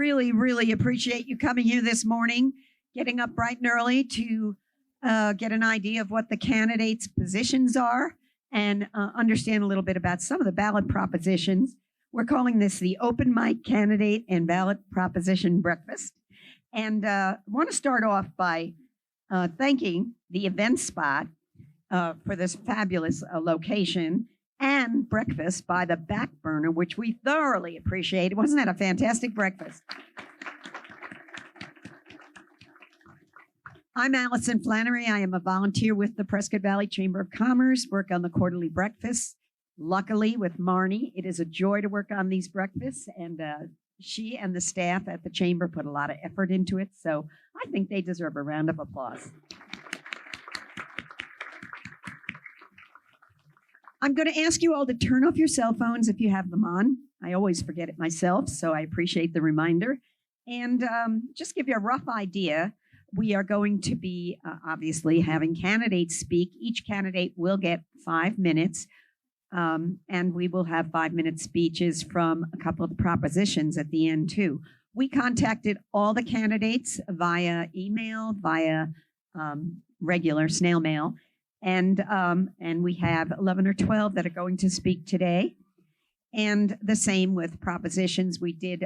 really, really appreciate you coming here this morning, getting up bright and early to get an idea of what the candidates' positions are and understand a little bit about some of the ballot propositions. We're calling this the Open Mic Candidate and Ballot Proposition Breakfast. And I want to start off by thanking the event spot for this fabulous location and breakfast by the Back Burner, which we thoroughly appreciate. Wasn't that a fantastic breakfast? I'm Allison Flannery. I am a volunteer with the Prescott Valley Chamber of Commerce, work on the quarterly breakfasts. Luckily, with Marnie, it is a joy to work on these breakfasts, and she and the staff at the Chamber put a lot of effort into it, so I think they deserve a round of applause. I'm going to ask you all to turn off your cell phones if you have them on. I always forget it myself, so I appreciate the reminder. And just give you a rough idea, we are going to be obviously having candidates speak. Each candidate will get 5 minutes, and we will have 5-minute speeches from a couple of propositions at the end too. We contacted all the candidates via email, via regular snail mail, and we have 11 or 12 that are going to speak today. And the same with propositions. We did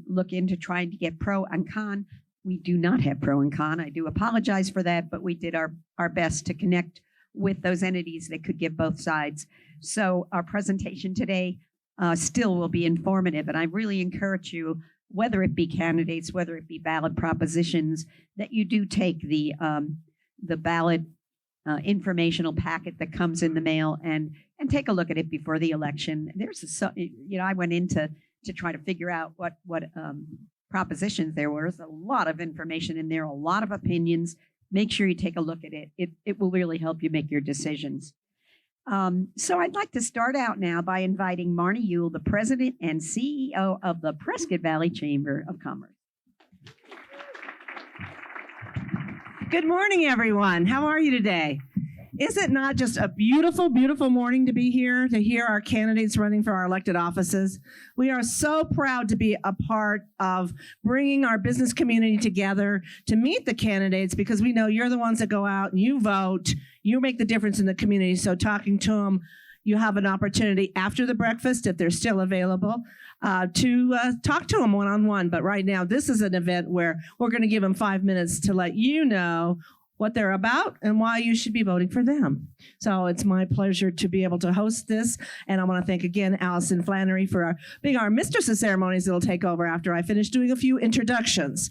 look into trying to get pro and con. We do not have pro and con. I do apologize for that, but we did our best to connect with those entities that could give both sides. So our presentation today still will be informative, and I really encourage you, whether it be candidates, whether it be ballot propositions, that you do take the ballot informational packet that comes in the mail and take a look at it before the election. I went in to try to figure out what propositions there were. There's a lot of information in there, a lot of opinions. Make sure you take a look at it. It will really help you make your decisions. So I'd like to start out now by inviting Marnie Ewell, the president and CEO of the Prescott Valley Chamber of Commerce. Good morning, everyone. How are you today? Is it not just a beautiful, beautiful morning to be here to hear our candidates running for our elected offices? We are so proud to be a part of bringing our business community together to meet the candidates, because we know you're the ones that go out and you vote, you make the difference in the community. So talking to them, you have an opportunity after the breakfast, if they're still available, to talk to them one-on-one. But right now, this is an event where we're going to give them 5 minutes to let you know what they're about and why you should be voting for them. So it's my pleasure to be able to host this. And I want to thank again Allison Flannery for being our mistress of ceremonies that'll take over after I finish doing a few introductions.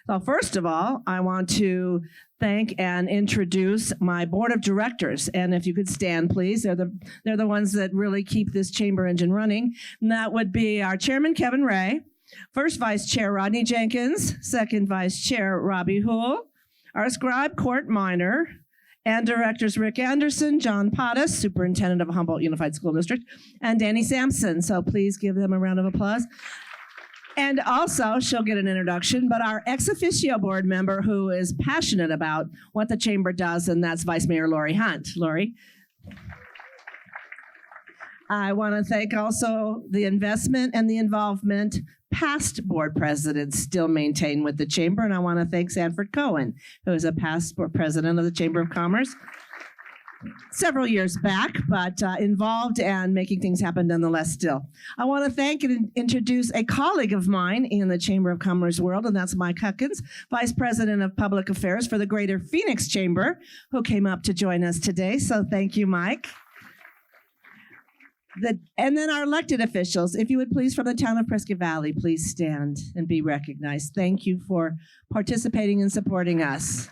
So first of all, I want to thank and introduce my board of directors. And if you could stand, please. They're the ones that really keep this chamber engine running. And that would be our chairman, Kevin Ray, first vice chair, Rodney Jenkins, second vice chair, Robbie Houle, our scribe, Court Minor, and directors Rick Anderson, John Pottis, superintendent of Humboldt Unified School District, and Danny Sampson. So please give them a round of applause. And also, she'll get an introduction, but our ex officio board member who is passionate about what the chamber does, and that's Vice Mayor Lori Hunt. Lori. I want to thank also the investment and the involvement past board presidents still maintain with the chamber, and I want to thank Sanford Cohen, who is a past board president of the Chamber of Commerce several years back, but involved and making things happen nonetheless still. I want to thank and introduce a colleague of mine in the Chamber of Commerce world, and that's Mike Hutkins, Vice President of Public Affairs for the Greater Phoenix Chamber, who came up to join us today. So thank you, Mike. And then our elected officials, if you would please, from the town of Prescott Valley, please stand and be recognized. Thank you for participating and supporting us.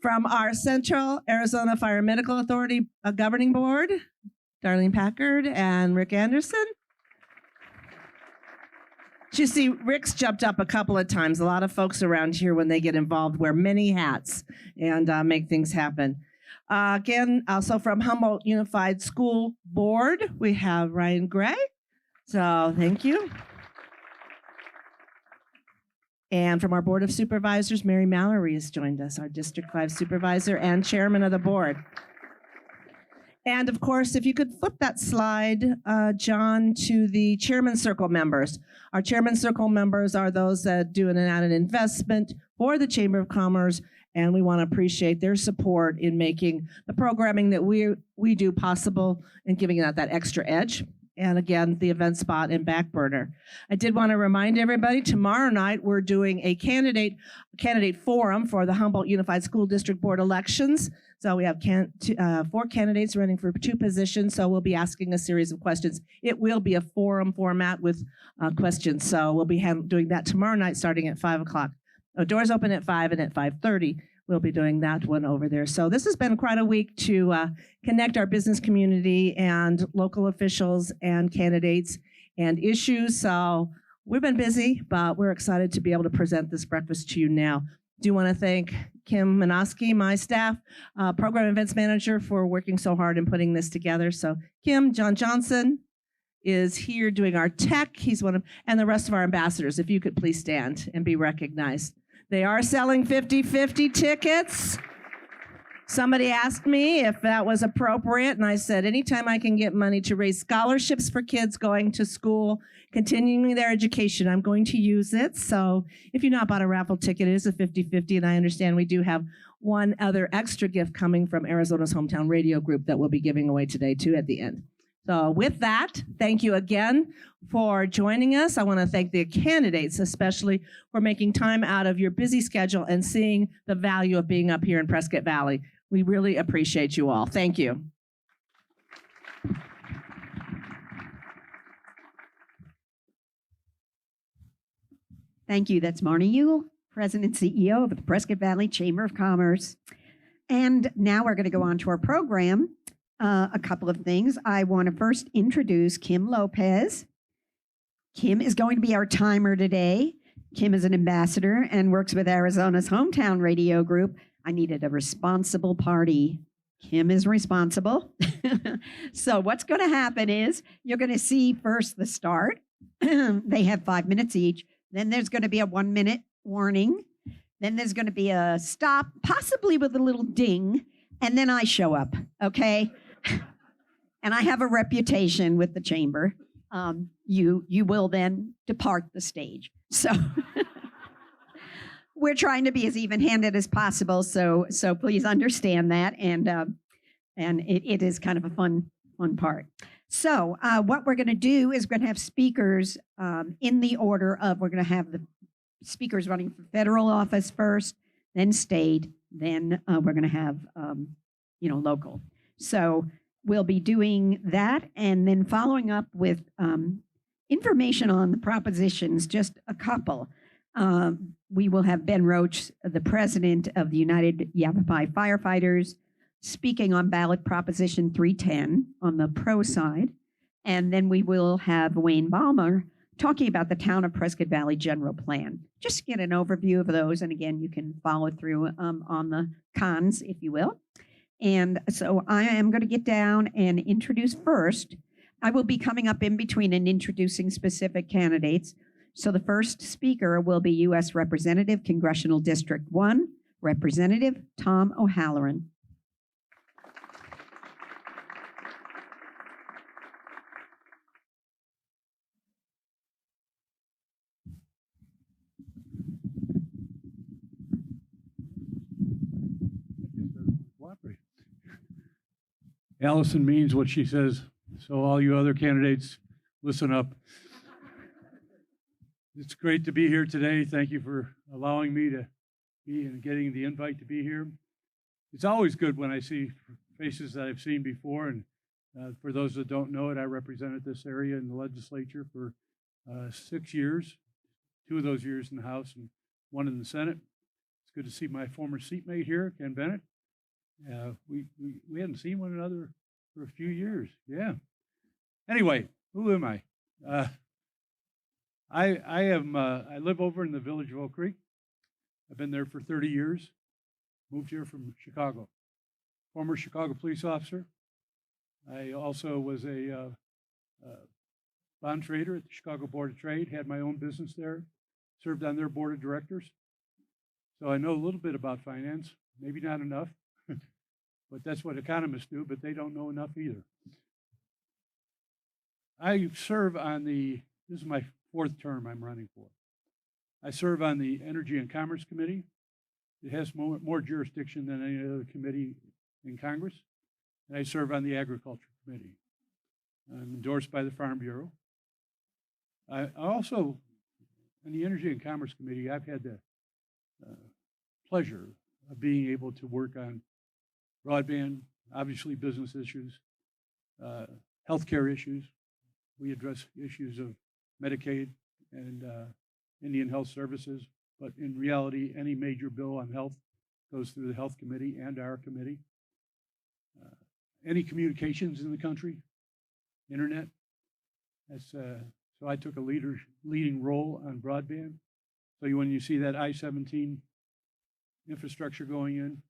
From our Central Arizona Fire Medical Authority Governing Board, Darlene Packard and Rick Anderson. You see, Rick's jumped up a couple of times. A lot of folks around here, when they get involved, wear many hats and make things happen. Again, also from Humboldt Unified School Board, we have Ryan Gray. So thank you. And from our Board of Supervisors, Mary Mallory has joined us, our District 5 Supervisor and Chairman of the Board. And of course, if you could flip that slide, John, to the Chairman Circle members. Our Chairman Circle members are those that do an investment for the Chamber of Commerce, and we want to appreciate their support in making the programming that we do possible and giving it that extra edge. And again, the event spot and back burner. I did want to remind everybody, tomorrow night we're doing a candidate forum for the Humboldt Unified School District Board elections. So we have 4 candidates running for 2 positions, so we'll be asking a series of questions. It will be a forum format with questions, so we'll be doing that tomorrow night starting at 5 o'clock. Doors open at 5, and at 5:30 we'll be doing that one over there. So this has been quite a week to connect our business community and local officials and candidates and issues. So we've been busy, but we're excited to be able to present this breakfast to you now. Do want to thank Kim Minoski, my staff, program events manager, for working so hard in putting this together. So Kim, John Johnson is here doing our tech. He's one of, and the rest of our ambassadors, if you could please stand and be recognized. They are selling 50-50 tickets. Somebody asked me if that was appropriate, and I said, anytime I can get money to raise scholarships for kids going to school, continuing their education, I'm going to use it. So if you've not bought a raffle ticket, it is a 50-50, and I understand we do have one other extra gift coming from Arizona's Hometown Radio Group that we'll be giving away today, too, at the end. So with that, thank you again for joining us. I want to thank the candidates, especially for making time out of your busy schedule and seeing the value of being up here in Prescott Valley. We really appreciate you all. Thank you. Thank you. That's Marnie Ewell, President and CEO of the Prescott Valley Chamber of Commerce. And now we're going to go on to our program. A couple of things. I want to first introduce Kim Lopez. Kim is going to be our timer today. Kim is an ambassador and works with Arizona's Hometown Radio Group. I needed a responsible party. Kim is responsible. So what's going to happen is you're going to see first the start. They have 5 minutes each. Then there's going to be a 1-minute warning. Then there's going to be a stop, possibly with a little ding. And then I show up, okay? And I have a reputation with the chamber. You will then depart the stage. So we're trying to be as even-handed as possible. So please understand that. And it is kind of a fun part. So what we're going to do is we're going to have speakers in the order of, we're going to have the speakers running for federal office first, then state, then we're going to have local. So we'll be doing that, and then following up with information on the propositions, just a couple. We will have Ben Roach, the president of the United Yavapai Firefighters, speaking on Ballot Proposition 310 on the pro side. And then we will have Wayne Balmer talking about the Town of Prescott Valley General Plan. Just get an overview of those, and again, you can follow through on the cons, if you will. And so I am going to get down and introduce first. I will be coming up in between and introducing specific candidates. So the first speaker will be U.S. Representative, Congressional District 1, Representative Tom O'Halloran. Allison means what she says, so all you other candidates, listen up. It's great to be here today. Thank you for allowing me to be and getting the invite to be here. It's always good when I see faces that I've seen before, and for those that don't know it, I represented this area in the legislature for 6 years, 2 of those years in the House and 1 in the Senate. It's good to see my former seatmate here, Ken Bennett. We hadn't seen one another for a few years. Yeah. Anyway, who am I? I live over in the village of Oak Creek. I've been there for 30 years. Moved here from Chicago. Former Chicago police officer. I also was a bond trader at the Chicago Board of Trade. Had my own business there. Served on their board of directors. So I know a little bit about finance. Maybe not enough. But that's what economists do, but they don't know enough either. I serve on this is my 4th term I'm running for. I serve on the Energy and Commerce Committee. It has more jurisdiction than any other committee in Congress. And I serve on the Agriculture Committee. I'm endorsed by the Farm Bureau. I also, in the Energy and Commerce Committee, I've had the pleasure of being able to work on broadband, obviously business issues, healthcare issues. We address issues of Medicaid and Indian Health Services, but in reality, any major bill on health goes through the Health Committee and our committee. Any communications in the country, internet. So I took a leading role on broadband. So when you see that I-17 infrastructure going in,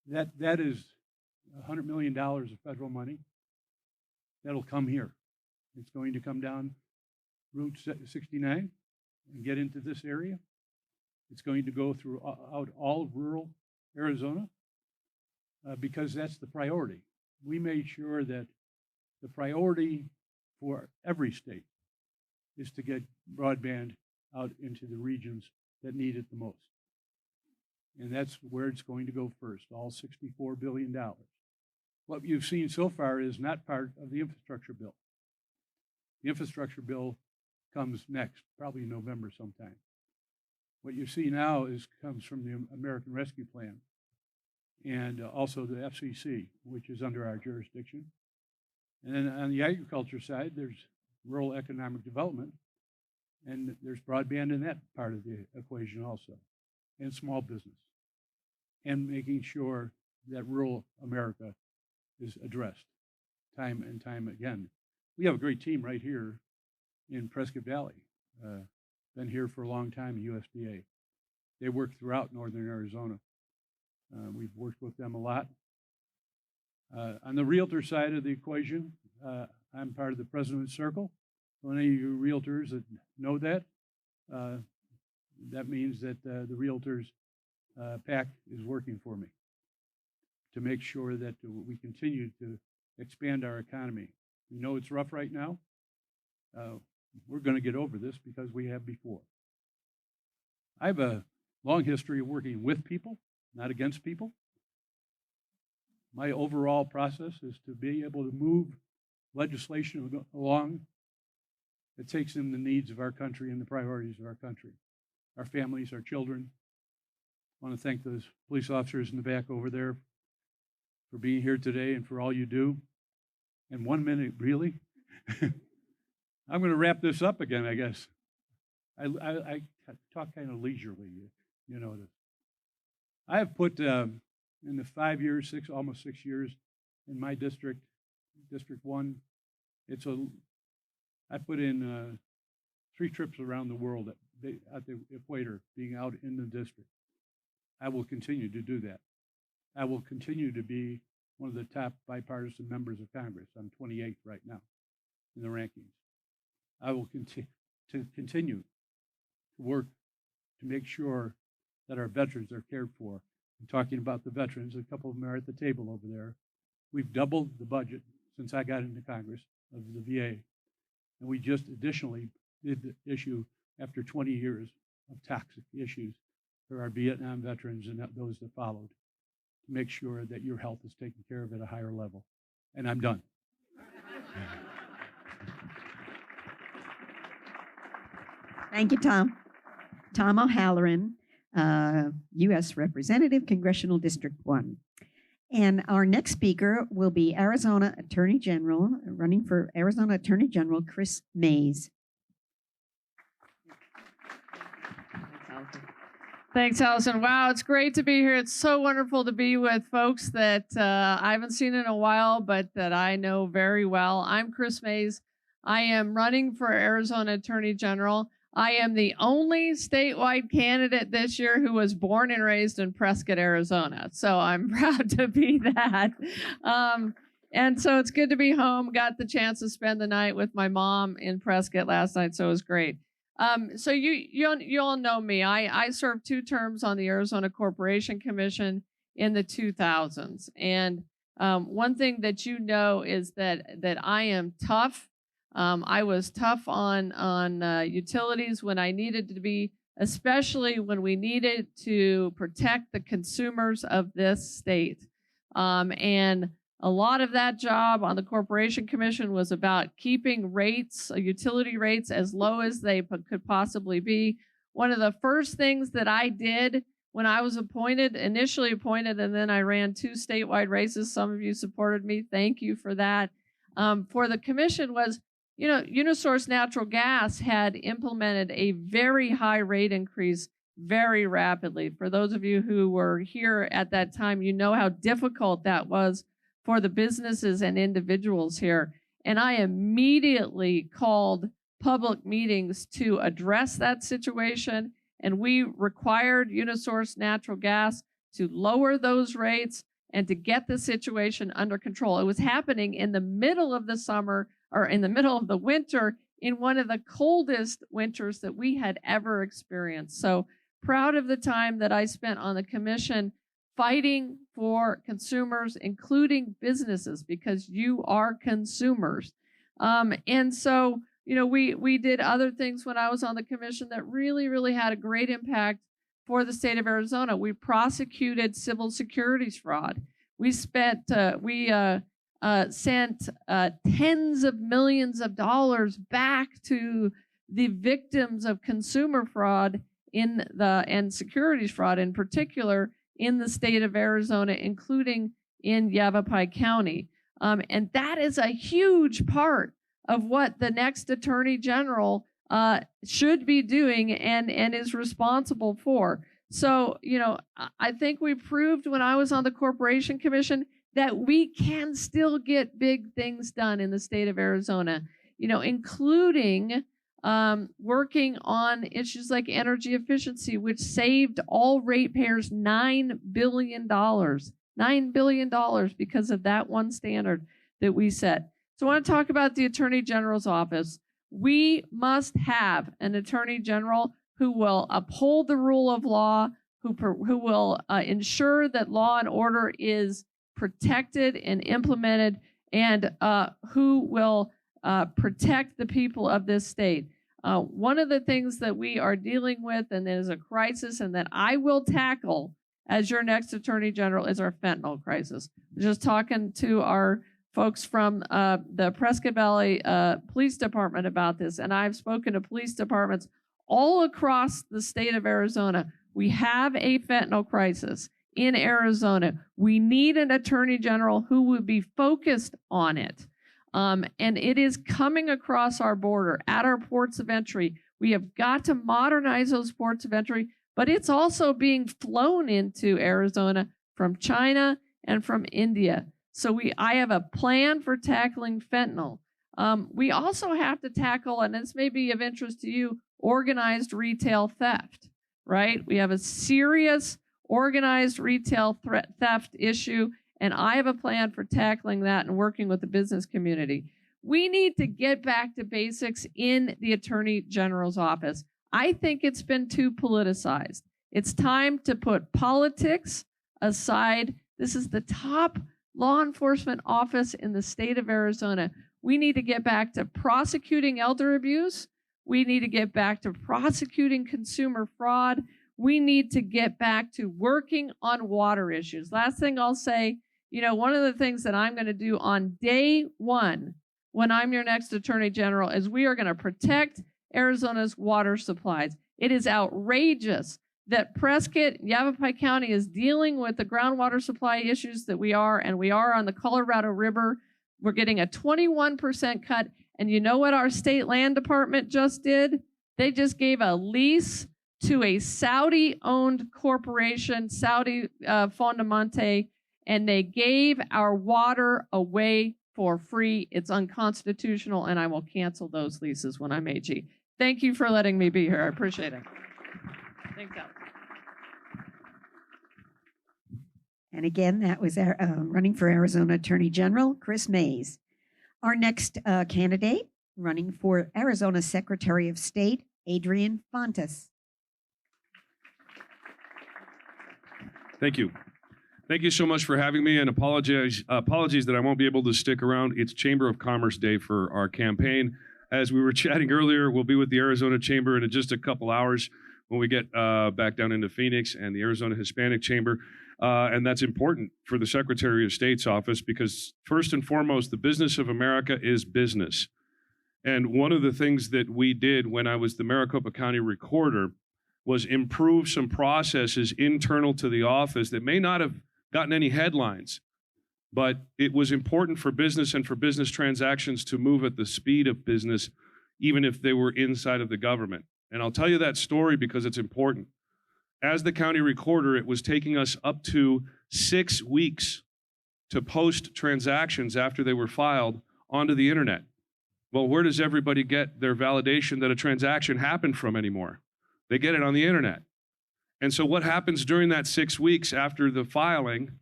that is $100 million of federal money. That'll come here. It's going to come down Route 69 and get into this area. It's going to go throughout all of rural Arizona because that's the priority. We made sure that the priority for every state is to get broadband out into the regions that need it the most. And that's where it's going to go first, all $64 billion. What you've seen so far is not part of the infrastructure bill. The infrastructure bill comes next, probably in November sometime. What you see now comes from the American Rescue Plan and also the FCC, which is under our jurisdiction. And then on the agriculture side, there's rural economic development, and there's broadband in that part of the equation also, and small business, and making sure that rural America is addressed time and time again. We have a great team right here in Prescott Valley. Been here for a long time, USDA. They work throughout northern Arizona. We've worked with them a lot. On the realtor side of the equation, I'm part of the President's Circle. So any of you realtors that know that, that means that the realtors PAC is working for me to make sure that we continue to expand our economy. We know it's rough right now. We're going to get over this because we have before. I have a long history of working with people, not against people. My overall process is to be able to move legislation along that takes in the needs of our country and the priorities of our country, our families, our children. I want to thank those police officers in the back over there for being here today and for all you do. And 1 minute, really? I'm going to wrap this up again, I guess. I talk kind of leisurely, you know. I have put in the 5 years, almost 6 years in my district, District 1, I put in 3 trips around the world at the equator, being out in the district. I will continue to do that. I will continue to be one of the top bipartisan members of Congress. I'm 28th right now in the rankings. I will continue to work to make sure that our veterans are cared for. I'm talking about the veterans. A couple of them are at the table over there. We've doubled the budget since I got into Congress of the VA. And we just additionally did the issue after 20 years of toxic issues for our Vietnam veterans and those that followed to make sure that your health is taken care of at a higher level. And I'm done. Thank you, Tom. Tom O'Halloran, U.S. Representative, Congressional District 1. And our next speaker will be Arizona Attorney General, running for Arizona Attorney General, Chris Mays. Thanks, Allison. Wow, it's great to be here. It's so wonderful to be with folks that I haven't seen in a while, but that I know very well. I'm Chris Mays. I am running for Arizona Attorney General. I am the only statewide candidate this year who was born and raised in Prescott, Arizona. So I'm proud to be that. And so it's good to be home. Got the chance to spend the night with my mom in Prescott last night, so it was great. So you all know me. I served 2 terms on the Arizona Corporation Commission in the 2000s. And one thing that you know is that I am tough. I was tough on utilities when I needed to be, especially when we needed to protect the consumers of this state. And a lot of that job on the Corporation Commission was about keeping rates, utility rates, as low as they could possibly be. One of the first things that I did when I was initially appointed, and then I ran 2 statewide races. Some of you supported me. Thank you for that. For the commission was, Unisource Natural Gas had implemented a very high rate increase very rapidly. For those of you who were here at that time, you know how difficult that was for the businesses and individuals here. And I immediately called public meetings to address that situation. And we required Unisource Natural Gas to lower those rates and to get the situation under control. It was happening in the middle of the summer, or in the middle of the winter, in one of the coldest winters that we had ever experienced. So proud of the time that I spent on the commission fighting for consumers, including businesses, because you are consumers. And so, we did other things when I was on the commission that really, really had a great impact for the state of Arizona. We prosecuted civil securities fraud. We sent tens of millions of dollars back to the victims of consumer fraud and securities fraud in particular in the state of Arizona, including in Yavapai County. And that is a huge part of what the next Attorney General should be doing and is responsible for. So, I think we proved when I was on the Corporation Commission that we can still get big things done in the state of Arizona, including working on issues like energy efficiency, which saved all ratepayers $9 billion. $9 billion because of that one standard that we set. So I want to talk about the Attorney General's office. We must have an Attorney General who will uphold the rule of law, who will ensure that law and order is protected and implemented, and who will protect the people of this state. One of the things that we are dealing with, and there's a crisis, and that I will tackle as your next Attorney General, is our fentanyl crisis. Just talking to our folks from the Prescott Valley Police Department about this, and I've spoken to police departments all across the state of Arizona. We have a fentanyl crisis in Arizona. We need an Attorney General who would be focused on it. And it is coming across our border at our ports of entry. We have got to modernize those ports of entry, but it's also being flown into Arizona from China and from India. So I have a plan for tackling fentanyl. We also have to tackle, and this may be of interest to you, organized retail theft, right? We have a serious organized retail theft issue, and I have a plan for tackling that and working with the business community. We need to get back to basics in the Attorney General's office. I think it's been too politicized. It's time to put politics aside. This is the top law enforcement office in the state of Arizona. We need to get back to prosecuting elder abuse. We need to get back to prosecuting consumer fraud. We need to get back to working on water issues. Last thing I'll say, one of the things that I'm going to do on day one when I'm your next Attorney General is we are going to protect Arizona's water supplies. It is outrageous that Prescott, Yavapai County is dealing with the groundwater supply issues that we are, and we are on the Colorado River. We're getting a 21% cut. And you know what our state land department just did? They just gave a lease to a Saudi-owned corporation, Saudi Fondamonte, and they gave our water away for free. It's unconstitutional, and I will cancel those leases when I'm AG. Thank you for letting me be here. I appreciate it. Thanks, Allison. And again, that was running for Arizona Attorney General, Chris Mays. Our next candidate running for Arizona Secretary of State, Adrian Fontes. Thank you. Thank you so much for having me, and apologies that I won't be able to stick around. It's Chamber of Commerce Day for our campaign. As we were chatting earlier, we'll be with the Arizona Chamber in just a couple hours when we get back down into Phoenix, and the Arizona Hispanic Chamber. And that's important for the Secretary of State's office because, first and foremost, the business of America is business. And one of the things that we did when I was the Maricopa County Recorder was improve some processes internal to the office that may not have gotten any headlines, but it was important for business and for business transactions to move at the speed of business, even if they were inside of the government. And I'll tell you that story because it's important. As the county recorder, it was taking us up to 6 weeks to post transactions after they were filed onto the internet. Well, where does everybody get their validation that a transaction happened from anymore? They get it on the internet. And so what happens during that 6 weeks after the filing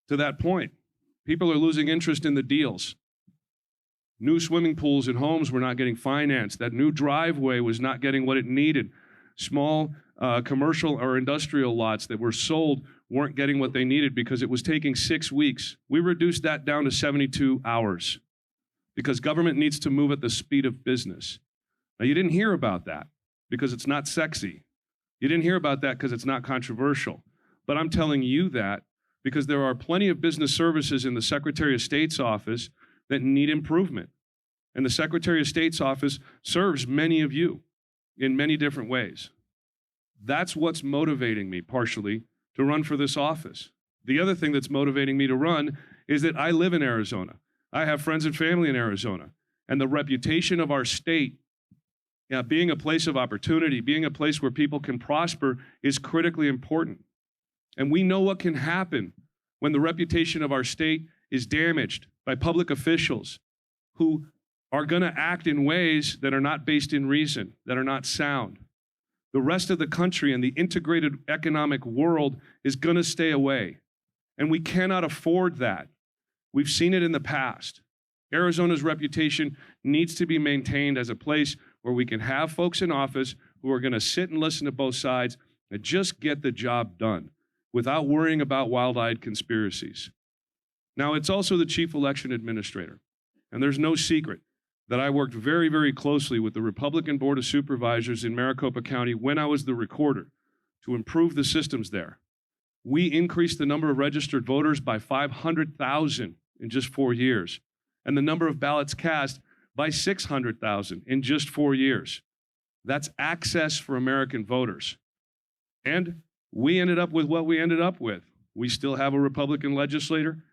to that point? People are losing interest in the deals. New swimming pools and homes were not getting financed. That new driveway was not getting what it needed. Small commercial or industrial lots that were sold weren't getting what they needed because it was taking 6 weeks. We reduced that down to 72 hours because government needs to move at the speed of business. Now, you didn't hear about that because it's not sexy. You didn't hear about that because it's not controversial. But I'm telling you that because there are plenty of business services in the Secretary of State's office that need improvement. And the Secretary of State's office serves many of you in many different ways. That's what's motivating me, partially, to run for this office. The other thing that's motivating me to run is that I live in Arizona. I have friends and family in Arizona. And the reputation of our state, being a place of opportunity, being a place where people can prosper, is critically important. And we know what can happen when the reputation of our state is damaged by public officials who are going to act in ways that are not based in reason, that are not sound. The rest of the country and the integrated economic world is going to stay away. And we cannot afford that. We've seen it in the past. Arizona's reputation needs to be maintained as a place where we can have folks in office who are going to sit and listen to both sides and just get the job done without worrying about wild-eyed conspiracies. Now, it's also the chief election administrator, and there's no secret that I worked very, very closely with the Republican Board of Supervisors in Maricopa County when I was the recorder to improve the systems there. We increased the number of registered voters by 500,000 in just 4 years, and the number of ballots cast by 600,000 in just 4 years. That's access for American voters. And we ended up with what we ended up with. We still have a Republican legislature.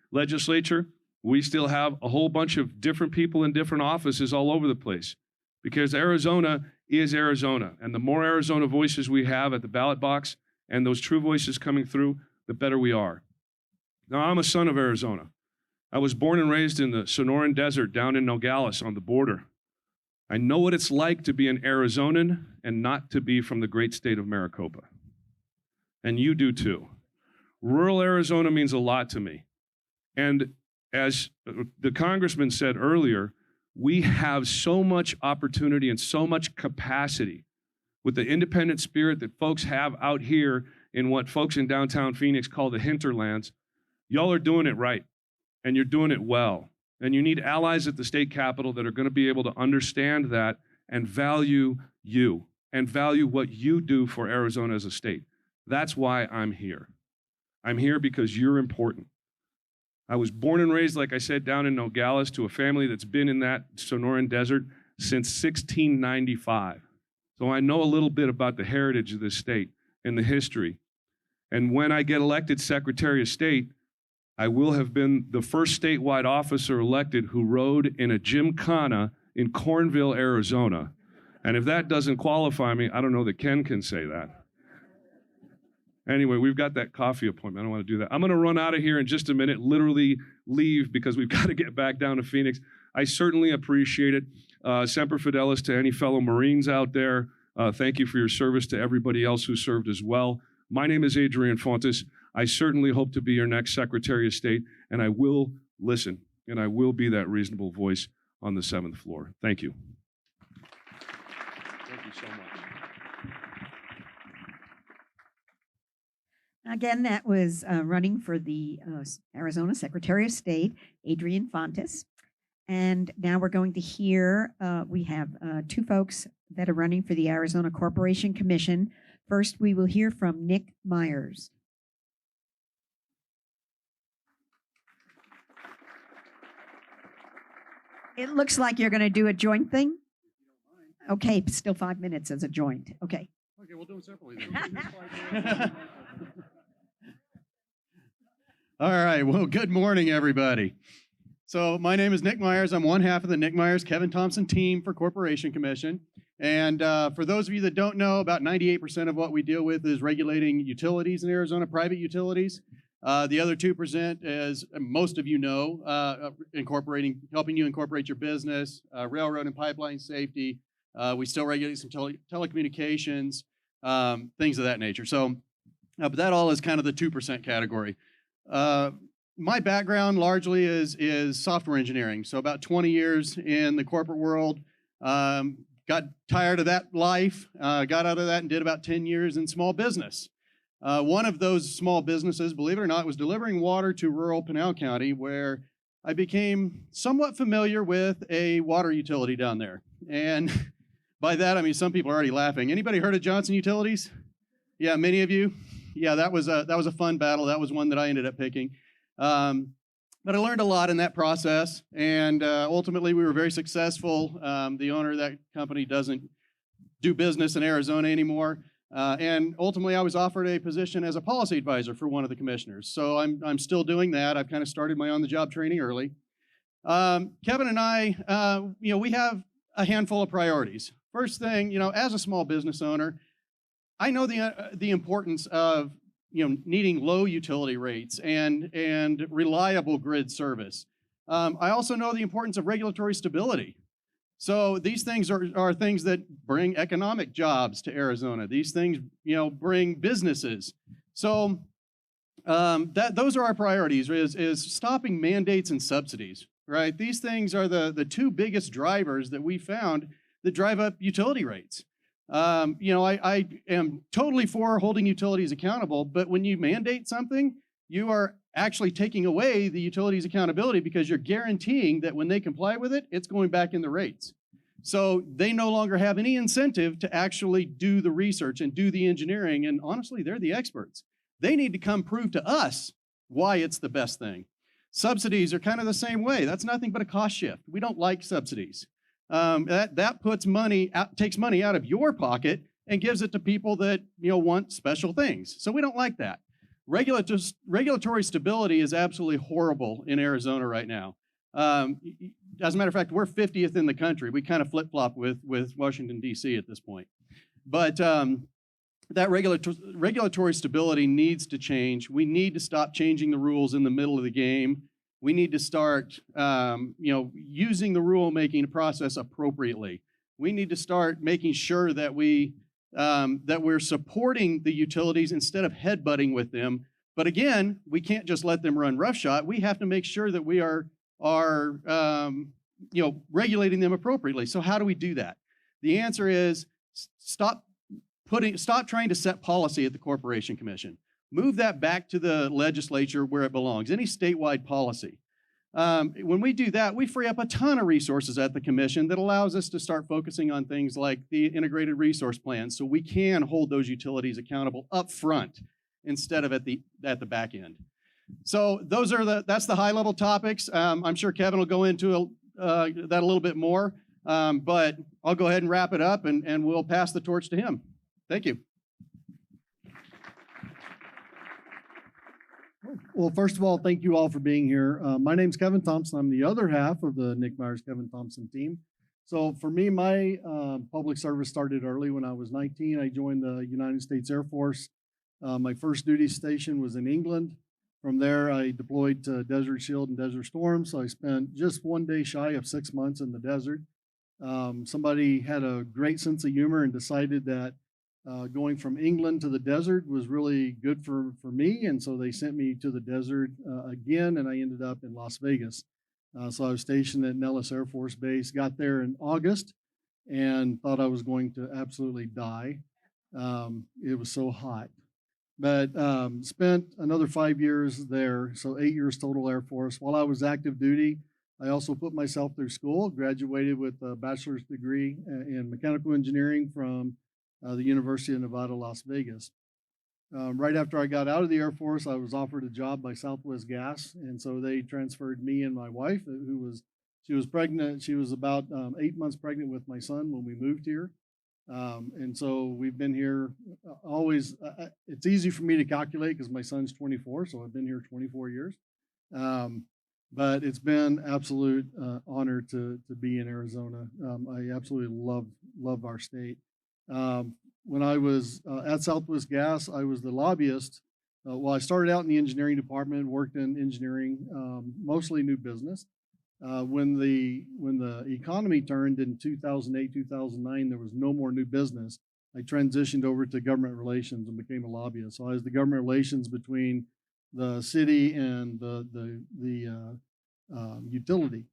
We still have a whole bunch of different people in different offices all over the place because Arizona is Arizona. And the more Arizona voices we have at the ballot box and those true voices coming through, the better we are. Now, I'm a son of Arizona. I was born and raised in the Sonoran Desert down in Nogales on the border. I know what it's like to be an Arizonan and not to be from the great state of Maricopa. And you do too. Rural Arizona means a lot to me. And as the congressman said earlier, we have so much opportunity and so much capacity with the independent spirit that folks have out here in what folks in downtown Phoenix call the hinterlands. Y'all are doing it right, and you're doing it well. And you need allies at the state capitol that are going to be able to understand that and value you and value what you do for Arizona as a state. That's why I'm here. I'm here because you're important. I was born and raised, like I said, down in Nogales to a family that's been in that Sonoran Desert since 1695. So I know a little bit about the heritage of this state and the history. And when I get elected Secretary of State, I will have been the first statewide officer elected who rode in a gymkhana in Cornville, Arizona. And if that doesn't qualify me, I don't know that Ken can say that. Anyway, we've got that coffee appointment. I don't want to do that. I'm going to run out of here in just a minute, literally leave because we've got to get back down to Phoenix. I certainly appreciate it. Semper Fidelis to any fellow Marines out there. Thank you for your service to everybody else who served as well. My name is Adrian Fontes. I certainly hope to be your next Secretary of State, and I will listen, and I will be that reasonable voice on the 7th floor. Thank you. Thank you so much. Again, that was running for the Arizona Secretary of State, Adrian Fontes. And now we're going to hear, we have two folks that are running for the Arizona Corporation Commission. First, we will hear from Nick Myers. It looks like you're going to do a joint thing. Okay, still 5 minutes as a joint. Okay. Okay, we'll do them separately then. All right, well, good morning, everybody. So my name is Nick Myers. I'm one half of the Nick Myers, Kevin Thompson team for Corporation Commission. And for those of you that don't know, about 98% of what we deal with is regulating utilities in Arizona, private utilities. The other 2%, as most of you know, helping you incorporate your business, railroad and pipeline safety. We still regulate some telecommunications, things of that nature. So, but that all is kind of the 2% category. My background largely is software engineering. So about 20 years in the corporate world. Got tired of that life, got out of that and did about 10 years in small business. One of those small businesses, believe it or not, was delivering water to rural Pinal County, where I became somewhat familiar with a water utility down there. And by that, I mean, some people are already laughing. Anybody heard of Johnson Utilities? Yeah, many of you? Yeah, that was a fun battle. That was one that I ended up picking. But I learned a lot in that process, and ultimately we were very successful. The owner of that company doesn't do business in Arizona anymore. And ultimately, I was offered a position as a policy advisor for one of the commissioners. So I'm still doing that. I've kind of started my on-the-job training early. Kevin and I, we have a handful of priorities. First thing, as a small business owner, I know the importance of needing low utility rates and reliable grid service. I also know the importance of regulatory stability. So these things are things that bring economic jobs to Arizona. These things, bring businesses. So those are our priorities, is stopping mandates and subsidies, right? These things are the two biggest drivers that we found that drive up utility rates. I am totally for holding utilities accountable, but when you mandate something, you are actually taking away the utilities accountability because you're guaranteeing that when they comply with it, it's going back in the rates. So they no longer have any incentive to actually do the research and do the engineering. And honestly, they're the experts. They need to come prove to us why it's the best thing. Subsidies are kind of the same way. That's nothing but a cost shift. We don't like subsidies. That puts money out, takes money out of your pocket and gives it to people that want special things. So we don't like that. Regulatory stability is absolutely horrible in Arizona right now. As a matter of fact, we're 50th in the country. We kind of flip-flop with Washington, D.C. at this point. But that regulatory stability needs to change. We need to stop changing the rules in the middle of the game. We need to start using the rulemaking process appropriately. We need to start making sure that we're supporting the utilities instead of headbutting with them. But again, we can't just let them run roughshod. We have to make sure that we are regulating them appropriately. So how do we do that? The answer is stop trying to set policy at the Corporation Commission. Move that back to the legislature where it belongs, any statewide policy. When we do that, we free up a ton of resources at the commission that allows us to start focusing on things like the integrated resource plan, so we can hold those utilities accountable up front instead of at the back end. So that's the high level topics. I'm sure Kevin will go into that a little bit more, but I'll go ahead and wrap it up and we'll pass the torch to him. Thank you. Well, first of all, thank you all for being here. My name's Kevin Thompson. I'm the other half of the Nick Myers Kevin Thompson team. So for me, my public service started early. When I was 19, I joined the United States Air Force. My first duty station was in England. From there, I deployed to Desert Shield and Desert Storm. So I spent just one day shy of 6 months in the desert. Somebody had a great sense of humor and decided that going from England to the desert was really good for me, and so they sent me to the desert again, and I ended up in Las Vegas. So I was stationed at Nellis Air Force Base, got there in August, and thought I was going to absolutely die. It was so hot. But spent another 5 years there, so 8 years total Air Force. While I was active duty, I also put myself through school, graduated with a bachelor's degree in mechanical engineering from the University of Nevada, Las Vegas. Right after I got out of the Air Force, I was offered a job by Southwest Gas, and so they transferred me and my wife, she was pregnant. She was about 8 months pregnant with my son when we moved here. And so we've been here always. It's easy for me to calculate because my son's 24, so I've been here 24 years. But it's been absolute honor to be in Arizona. I absolutely love our state. When I was at Southwest Gas, I was the lobbyist. Well, I started out in the engineering department, worked in engineering, mostly new business. When the economy turned in 2008, 2009, there was no more new business. I transitioned over to government relations and became a lobbyist. So I was the government relations between the city and the utility.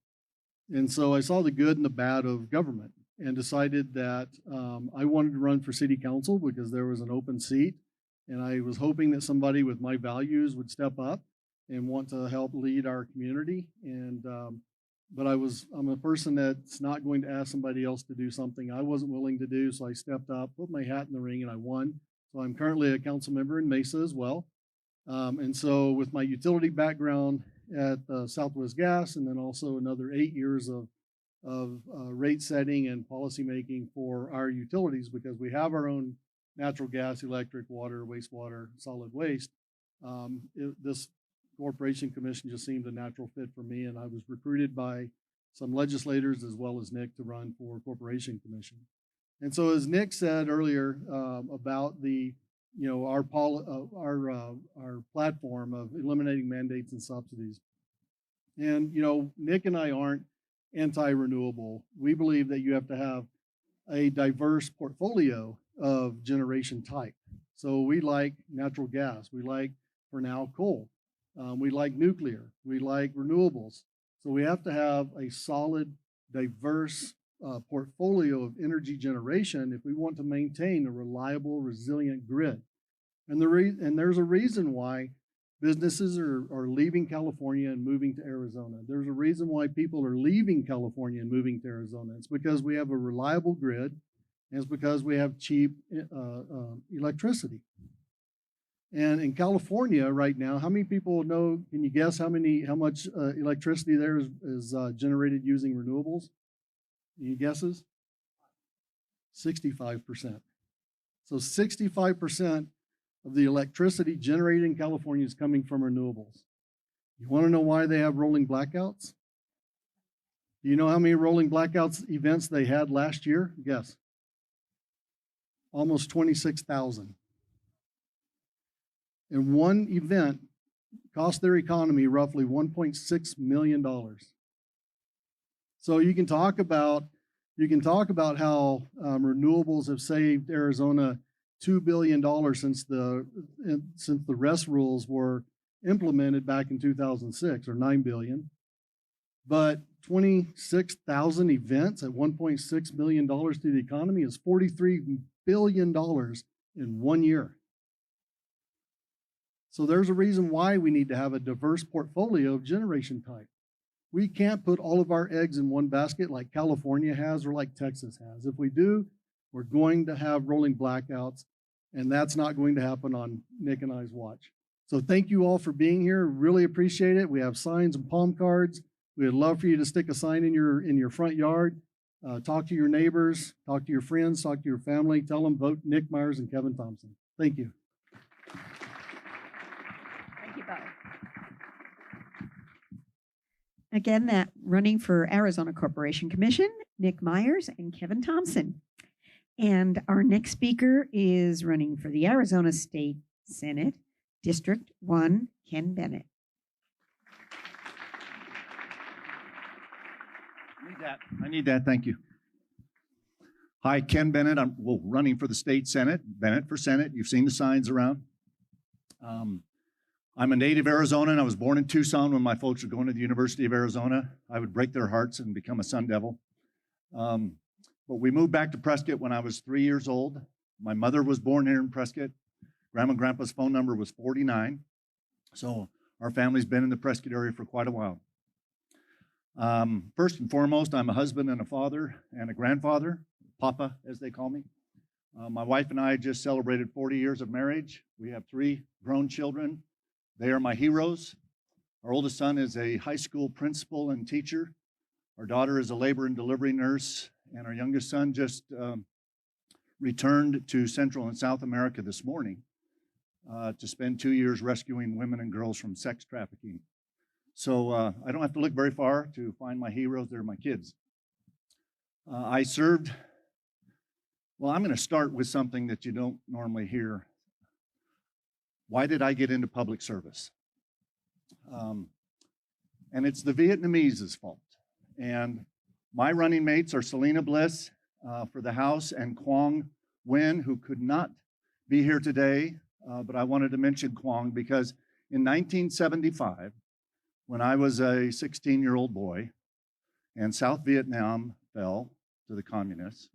And so I saw the good and the bad of government and decided that I wanted to run for city council because there was an open seat. And I was hoping that somebody with my values would step up and want to help lead our community. And but I'm a person that's not going to ask somebody else to do something I wasn't willing to do. So I stepped up, put my hat in the ring, and I won. So I'm currently a council member in Mesa as well. And so with my utility background at Southwest Gas, and then also another 8 years of rate setting and policy making for our utilities, because we have our own natural gas, electric, water, wastewater, solid waste. This Corporation Commission just seemed a natural fit for me, and I was recruited by some legislators as well as Nick to run for Corporation Commission. And so, as Nick said earlier about our platform of eliminating mandates and subsidies, and Nick and I aren't anti-renewable. We believe that you have to have a diverse portfolio of generation type. So we like natural gas. We like, for now, coal. We like nuclear. We like renewables. So we have to have a solid, diverse portfolio of energy generation if we want to maintain a reliable, resilient grid. And there's a reason why businesses are leaving California and moving to Arizona. There's a reason why people are leaving California and moving to Arizona. It's because we have a reliable grid, and it's because we have cheap electricity. And in California right now, how many people know, can you guess how much electricity there is generated using renewables? Any guesses? 65%. So 65% of the electricity generated in California is coming from renewables. You want to know why they have rolling blackouts? Do you know how many rolling blackouts events they had last year? Guess. Almost 26,000. And one event cost their economy roughly $1.6 million. So you can talk about how renewables have saved Arizona $2 billion since the REST rules were implemented back in 2006, or $9 billion. But 26,000 events at $1.6 million to the economy is $43 billion in 1 year. So there's a reason why we need to have a diverse portfolio of generation type. We can't put all of our eggs in one basket like California has or like Texas has. If we do, we're going to have rolling blackouts, and that's not going to happen on Nick and I's watch. So thank you all for being here. Really appreciate it. We have signs and palm cards. We would love for you to stick a sign in your front yard. Talk to your neighbors, talk to your friends, talk to your family. Tell them vote Nick Myers and Kevin Thompson. Thank you. Thank you, Bob. Again, that running for Arizona Corporation Commission, Nick Myers and Kevin Thompson. And our next speaker is running for the Arizona State Senate, District 1, Ken Bennett. I need that. Thank you. Hi, Ken Bennett. I'm running for the state Senate. Bennett for Senate. You've seen the signs around. I'm a native Arizonan. I was born in Tucson when my folks were going to the University of Arizona. I would break their hearts and become a Sun Devil. But we moved back to Prescott when I was 3 years old. My mother was born here in Prescott. Grandma and Grandpa's phone number was 49. So our family's been in the Prescott area for quite a while. First and foremost, I'm a husband and a father and a grandfather, Papa, as they call me. My wife and I just celebrated 40 years of marriage. We have 3 grown children. They are my heroes. Our oldest son is a high school principal and teacher. Our daughter is a labor and delivery nurse. And our youngest son just returned to Central and South America this morning to spend 2 years rescuing women and girls from sex trafficking. So I don't have to look very far to find my heroes. They're my kids. I served, well, I'm going to start with something that you don't normally hear. Why did I get into public service? And it's the Vietnamese's fault. And my running mates are Selena Bliss for the House and Quang Nguyen, who could not be here today, but I wanted to mention Quang because in 1975, when I was a 16-year-old boy and South Vietnam fell to the communists,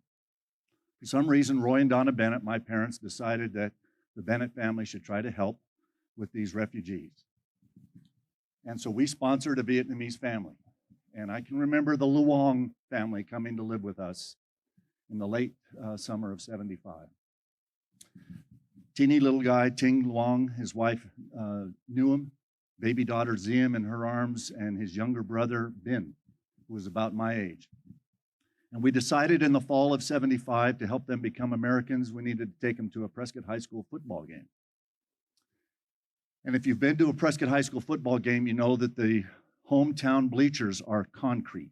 for some reason, Roy and Donna Bennett, my parents, decided that the Bennett family should try to help with these refugees. And so we sponsored a Vietnamese family. And I can remember the Luong family coming to live with us in the late summer of '75. Teeny little guy, Ting Luong, his wife knew him, baby daughter Ziem in her arms, and his younger brother, Bin, who was about my age. And we decided in the fall of '75 to help them become Americans, we needed to take them to a Prescott High School football game. And if you've been to a Prescott High School football game, you know that the hometown bleachers are concrete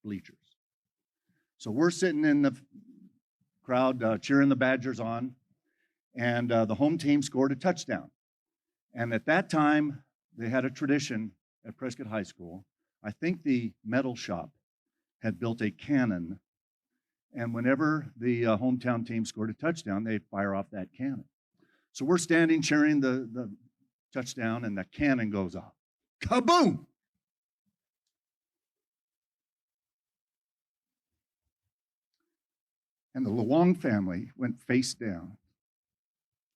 bleachers. So we're sitting in the crowd cheering the Badgers on, and the home team scored a touchdown. And at that time, they had a tradition at Prescott High School. I think the metal shop had built a cannon, and whenever the hometown team scored a touchdown, they'd fire off that cannon. So we're standing cheering the touchdown, and the cannon goes off. Kaboom! And the Luong family went face down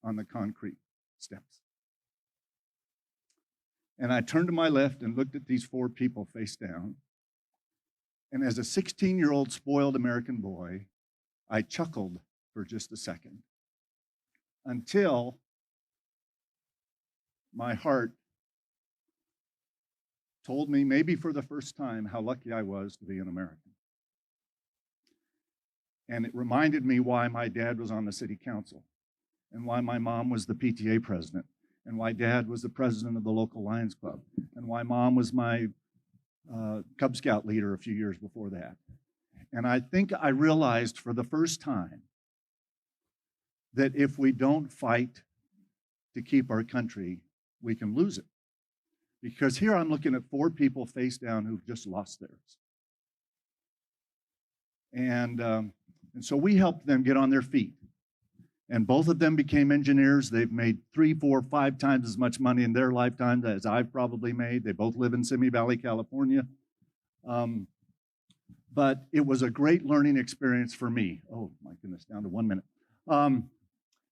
on the concrete steps. And I turned to my left and looked at these 4 people face down. And as a 16-year-old spoiled American boy, I chuckled for just a second until my heart told me, maybe for the first time, how lucky I was to be an American. And it reminded me why my dad was on the city council and why my mom was the PTA president and why dad was the president of the local Lions Club and why mom was my Cub Scout leader a few years before that. And I think I realized for the first time that if we don't fight to keep our country, we can lose it. Because here I'm looking at 4 people face down who've just lost theirs. And so we helped them get on their feet. And both of them became engineers. They've made 3, 4, 5 times as much money in their lifetime as I've probably made. They both live in Simi Valley, California. But it was a great learning experience for me. Oh my goodness, down to 1 minute.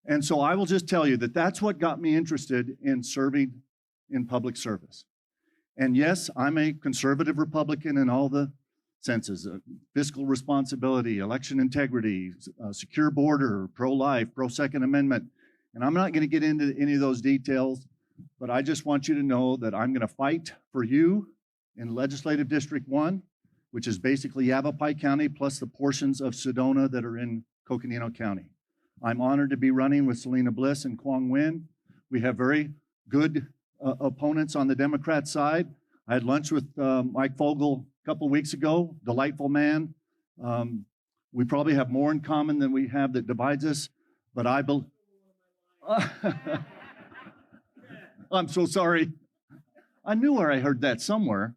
And so I will just tell you that that's what got me interested in serving in public service. And yes, I'm a conservative Republican in all the senses, fiscal responsibility, election integrity, secure border, pro-life, pro-Second Amendment. And I'm not going to get into any of those details, but I just want you to know that I'm going to fight for you in Legislative District 1, which is basically Yavapai County plus the portions of Sedona that are in Coconino County. I'm honored to be running with Selena Bliss and Quang Nguyen. We have very good opponents on the Democrat side. I had lunch with Mike Fogle a couple weeks ago, delightful man. We probably have more in common than we have that divides us, but I believe. I'm so sorry. I knew where I heard that somewhere.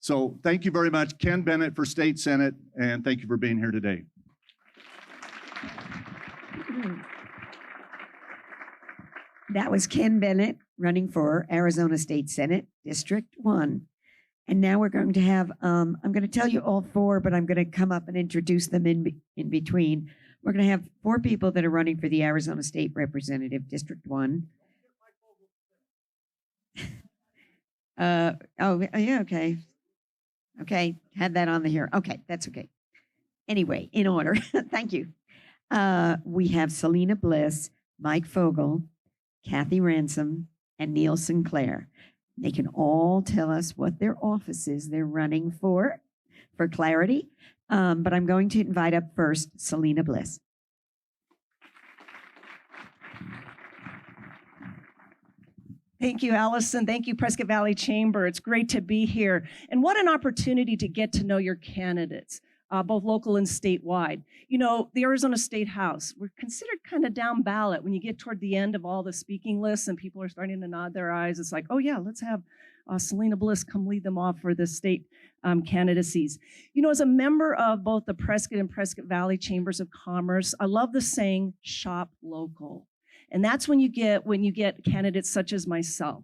So thank you very much, Ken Bennett for State Senate, and thank you for being here today. That was Ken Bennett running for Arizona State Senate, District 1. And now we're going to have, I'm going to tell you all four, but I'm going to come up and introduce them in between. We're going to have four people that are running for the Arizona State Representative, District 1. Yeah, okay. Okay, had that on the here. Okay, that's okay. Anyway, in order, thank you. We have Selena Bliss, Mike Fogle, Kathy Ransom, and Neil Sinclair. They can all tell us what their offices they're running for clarity. But I'm going to invite up first Selena Bliss. Thank you, Allison. Thank you, Prescott Valley Chamber. It's great to be here. And what an opportunity to get to know your candidates, both local and statewide. You know, the Arizona State House, we're considered kind of down ballot when you get toward the end of all the speaking lists and people are starting to nod their eyes. It's like, oh yeah, let's have Selena Bliss come lead them off for the state candidacies. You know, as a member of both the Prescott and Prescott Valley Chambers of Commerce, I love the saying, shop local. And that's when you get candidates such as myself.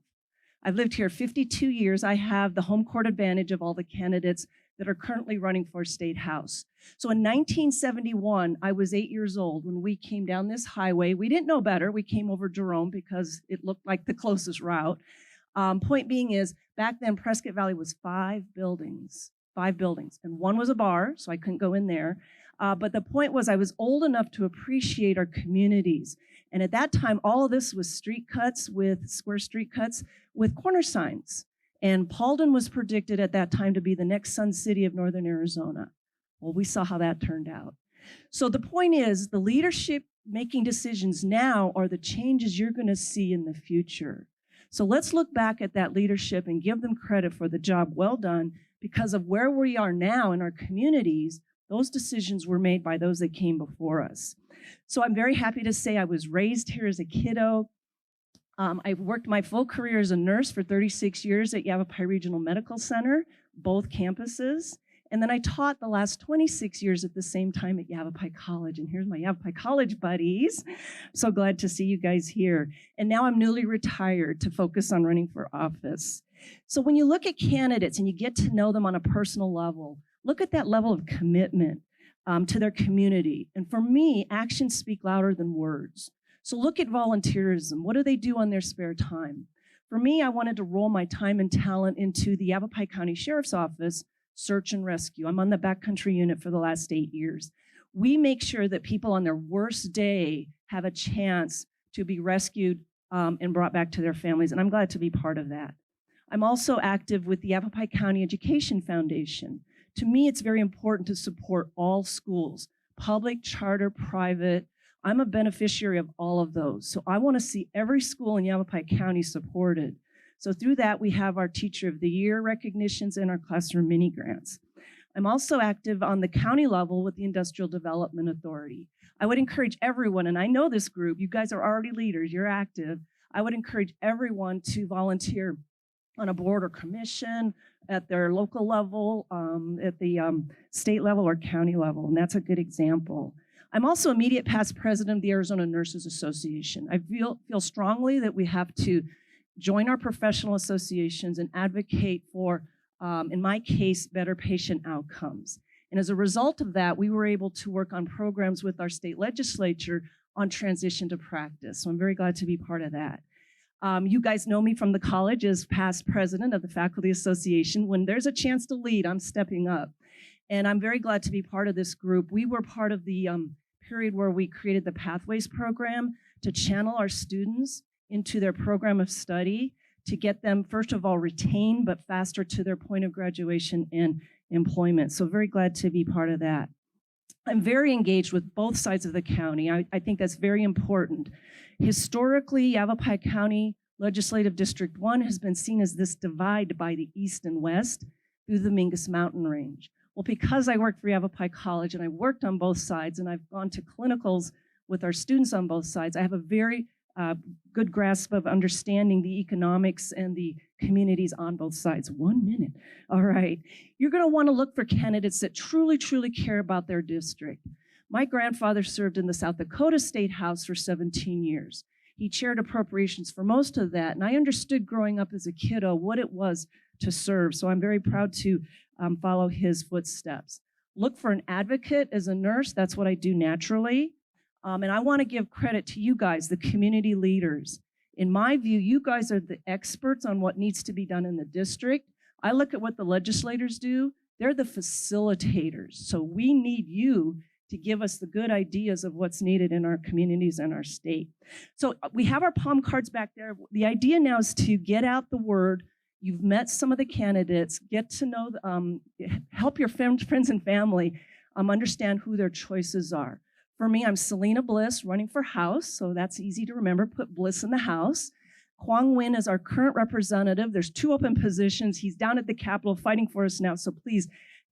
I've lived here 52 years. I have the home court advantage of all the candidates that are currently running for state house. So in 1971, I was 8 years old when we came down this highway. We didn't know better. We came over Jerome because it looked like the closest route. Point being is, back then Prescott Valley was 5 buildings, and one was a bar, so I couldn't go in there. But the point was I was old enough to appreciate our communities. And at that time, all of this was street cuts with square street cuts with corner signs. And Paulden was predicted at that time to be the next Sun City of Northern Arizona. Well, we saw how that turned out. So the point is, the leadership making decisions now are the changes you're going to see in the future. So let's look back at that leadership and give them credit for the job well done, because of where we are now in our communities. Those decisions were made by those that came before us. So I'm very happy to say I was raised here as a kiddo. I've worked my full career as a nurse for 36 years at Yavapai Regional Medical Center, both campuses. And then I taught the last 26 years at the same time at Yavapai College. And here's my Yavapai College buddies. So glad to see you guys here. And now I'm newly retired to focus on running for office. So when you look at candidates and you get to know them on a personal level, look at that level of commitment to their community. And for me, actions speak louder than words. So look at volunteerism. What do they do on their spare time? For me, I wanted to roll my time and talent into the Yavapai County Sheriff's Office search and rescue. I'm on the backcountry unit for the last 8 years. We make sure that people on their worst day have a chance to be rescued and brought back to their families, and I'm glad to be part of that. I'm also active with the Yavapai County Education Foundation. To me, it's very important to support all schools, public, charter, private. I'm a beneficiary of all of those. So I want to see every school in Yavapai County supported. So through that, we have our Teacher of the Year recognitions and our classroom mini grants. I'm also active on the county level with the Industrial Development Authority. I would encourage everyone, and I know this group, you guys are already leaders, you're active. I would encourage everyone to volunteer on a board or commission at their local level, at the state level or county level, and that's a good example. I'm also immediate past president of the Arizona Nurses Association. I feel strongly that we have to join our professional associations and advocate for, in my case, better patient outcomes. And as a result of that, we were able to work on programs with our state legislature on transition to practice. So I'm very glad to be part of that. You guys know me from the college as past president of the Faculty Association. When there's a chance to lead, I'm stepping up. And I'm very glad to be part of this group. We were part of the period where we created the Pathways program to channel our students into their program of study, to get them, first of all, retained, but faster to their point of graduation and employment. So very glad to be part of that. I'm very engaged with both sides of the county. I think that's very important. Historically, Yavapai County Legislative District 1 has been seen as this divide by the east and west through the Mingus Mountain Range. Well, because I worked for Yavapai College and I worked on both sides and I've gone to clinicals with our students on both sides, I have a very good grasp of understanding the economics and the communities on both sides. 1 minute. All right. You're going to want to look for candidates that truly, truly care about their district. My grandfather served in the South Dakota State House for 17 years. He chaired appropriations for most of that, and I understood growing up as a kiddo what it was to serve. So I'm very proud to follow his footsteps. Look for an advocate as a nurse. That's what I do naturally. And I want to give credit to you guys, the community leaders. In my view, you guys are the experts on what needs to be done in the district. I look at what the legislators do. They're the facilitators. So we need you to give us the good ideas of what's needed in our communities and our state. So we have our palm cards back there. The idea now is to get out the word. You've met some of the candidates, get to know, help your friends and family understand who their choices are. For me, I'm Selena Bliss, running for House, so that's easy to remember. Put Bliss in the House. Kwong Win is our current representative. There's 2 open positions. He's down at the Capitol fighting for us now, so please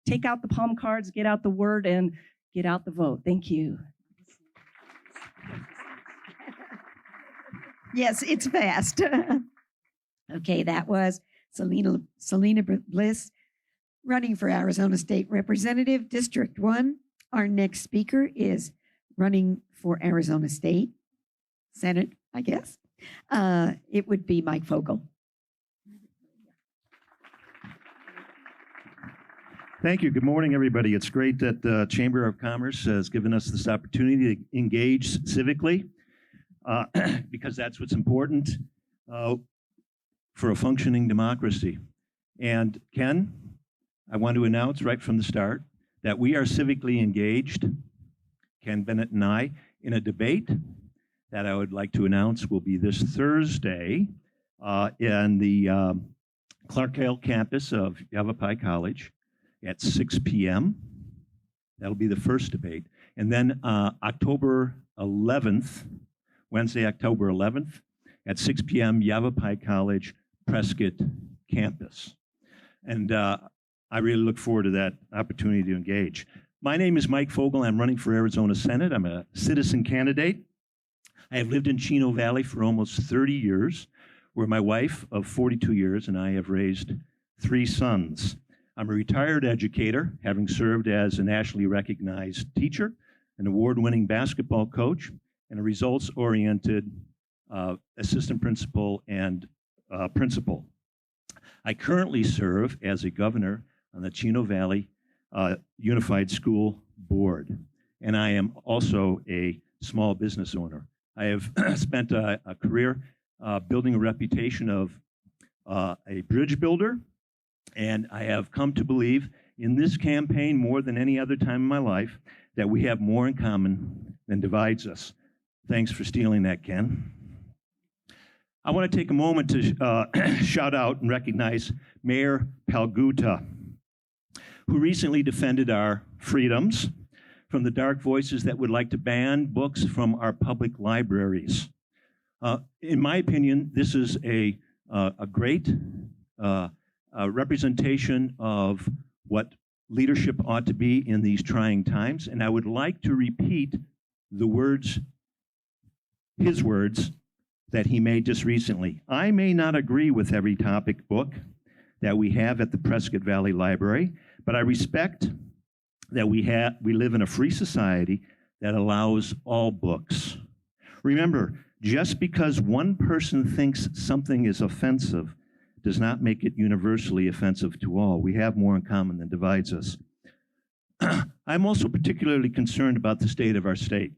take out the palm cards, get out the word, and get out the vote. Thank you. Yes, it's fast. Okay, that was Selena Bliss running for Arizona State Representative, District 1. Our next speaker is running for Arizona State Senate, I guess. It would be Mike Fogle. Thank you. Good morning, everybody. It's great that the Chamber of Commerce has given us this opportunity to engage civically because that's what's important for a functioning democracy. And Ken, I want to announce right from the start that we are civically engaged, Ken Bennett and I, in a debate that I would like to announce will be this Thursday in the Clark Hale campus of Yavapai College at 6 p.m. That'll be the first debate. And then October 11th, Wednesday, October 11th, at 6 p.m., Yavapai College, Prescott campus. And I really look forward to that opportunity to engage. My name is Mike Fogle. I'm running for Arizona Senate. I'm a citizen candidate. I have lived in Chino Valley for almost 30 years, where my wife of 42 years and I have raised 3 sons. I'm a retired educator, having served as a nationally recognized teacher, an award-winning basketball coach, and a results-oriented assistant principal and principal. I currently serve as a governor on the Chino Valley Unified School Board, and I am also a small business owner. I have spent a career building a reputation of a bridge builder, and I have come to believe in this campaign more than any other time in my life that we have more in common than divides us. Thanks for stealing that, Ken. I want to take a moment to shout out and recognize Mayor Palguta, who recently defended our freedoms from the dark voices that would like to ban books from our public libraries. In my opinion, this is a great representation of what leadership ought to be in these trying times, and I would like to repeat the words, his words, that he made just recently. I may not agree with every topic book that we have at the Prescott Valley Library, but I respect that we live in a free society that allows all books. Remember, just because one person thinks something is offensive does not make it universally offensive to all. We have more in common than divides us. I'm also particularly concerned about the state of our state.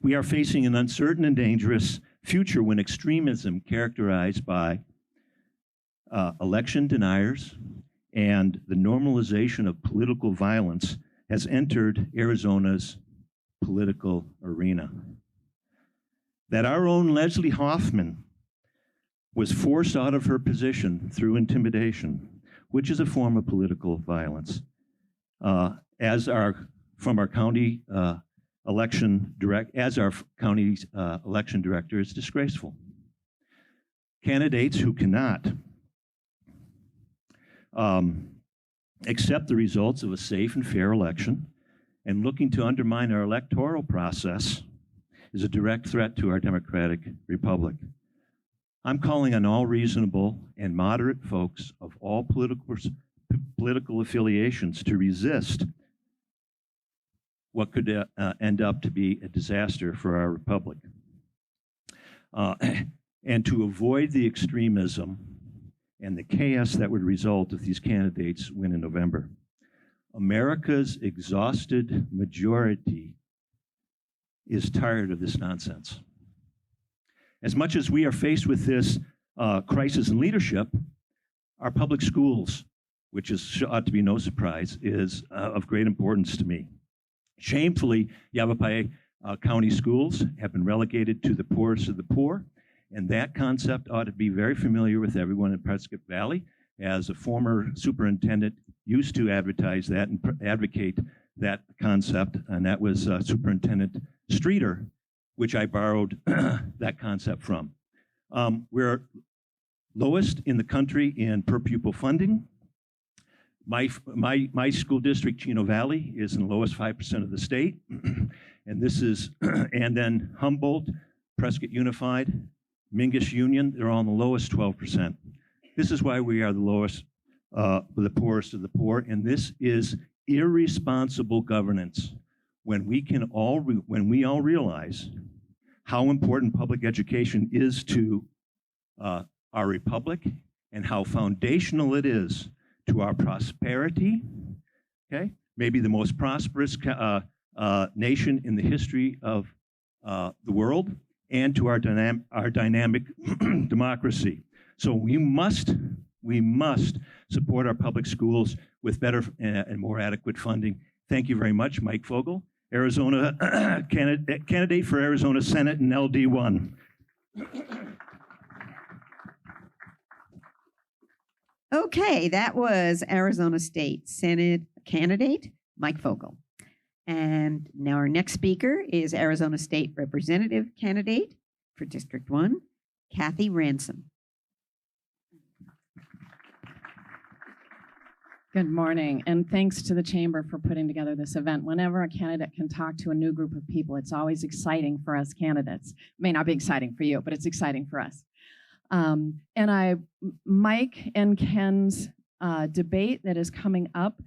We are facing an uncertain and dangerous future when extremism characterized by election deniers and the normalization of political violence has entered Arizona's political arena. That our own Leslie Hoffman was forced out of her position through intimidation, which is a form of political violence, from our county election director is disgraceful. Candidates who cannot accept the results of a safe and fair election and looking to undermine our electoral process is a direct threat to our democratic republic. I'm calling on all reasonable and moderate folks of all political affiliations to resist what could end up to be a disaster for our republic, and to avoid the extremism and the chaos that would result if these candidates win in November. America's exhausted majority is tired of this nonsense. As much as we are faced with this crisis in leadership, our public schools, which ought to be no surprise, is of great importance to me. Shamefully, Yavapai County schools have been relegated to the poorest of the poor, and that concept ought to be very familiar with everyone in Prescott Valley. As a former superintendent, used to advertise that and advocate that concept, and that was Superintendent Streeter, which I borrowed that concept from. We're lowest in the country in per pupil funding. My school district, Chino Valley, is in the lowest 5% of the state. And this is, and then Humboldt, Prescott Unified, Mingus Union, they're all in the lowest 12%. This is why we are the lowest, the poorest of the poor, and this is irresponsible governance. When we all realize how important public education is to our republic and how foundational it is to our prosperity, okay? Maybe the most prosperous nation in the history of the world, and to our dynamic democracy. So we must support our public schools with better and more adequate funding. Thank you very much, Mike Fogle, Arizona candidate for Arizona Senate in LD1. Okay, that was Arizona State Senate candidate Mike Fogle. And now our next speaker is Arizona State Representative candidate for District 1, Kathy Ransom. Good morning, and thanks to the Chamber for putting together this event. Whenever a candidate can talk to a new group of people, it's always exciting for us candidates. It may not be exciting for you, but it's exciting for us. Mike and Ken's debate that is coming up,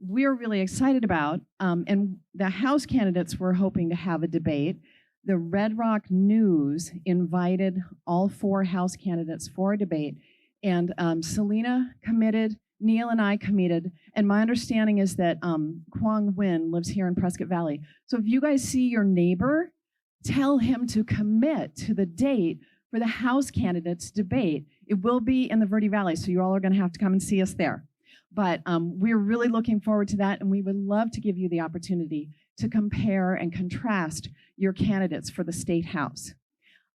we're really excited about, and the House candidates were hoping to have a debate. The Red Rock News invited all 4 House candidates for a debate, and Selena committed, Neil and I committed, and my understanding is that Kwong Win lives here in Prescott Valley. So if you guys see your neighbor, tell him to commit to the date for the House candidates debate. It will be in the Verde Valley, so you all are going to have to come and see us there. But we're really looking forward to that, and we would love to give you the opportunity to compare and contrast your candidates for the State House.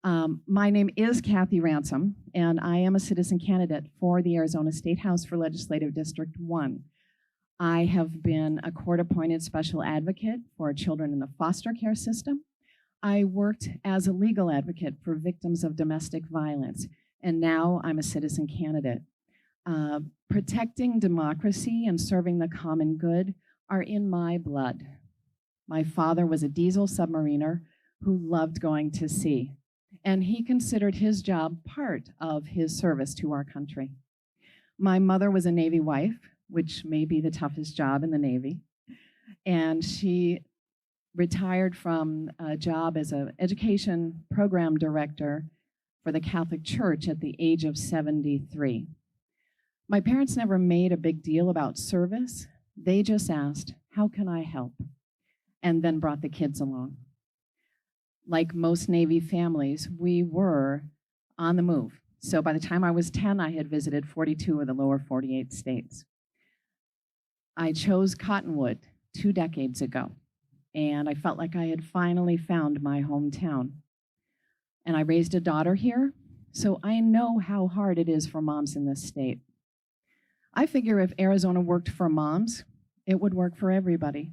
My name is Kathy Ransom, and I am a citizen candidate for the Arizona State House for Legislative District 1. I have been a court-appointed special advocate for children in the foster care system. I worked as a legal advocate for victims of domestic violence, and now I'm a citizen candidate. Protecting democracy and serving the common good are in my blood. My father was a diesel submariner who loved going to sea, and he considered his job part of his service to our country. My mother was a Navy wife, which may be the toughest job in the Navy, and she retired from a job as an education program director for the Catholic Church at the age of 73. My parents never made a big deal about service. They just asked, how can I help? And then brought the kids along. Like most Navy families, we were on the move. So by the time I was 10, I had visited 42 of the lower 48 states. I chose Cottonwood 2 decades ago, and I felt like I had finally found my hometown. And I raised a daughter here, so I know how hard it is for moms in this state. I figure if Arizona worked for moms, it would work for everybody.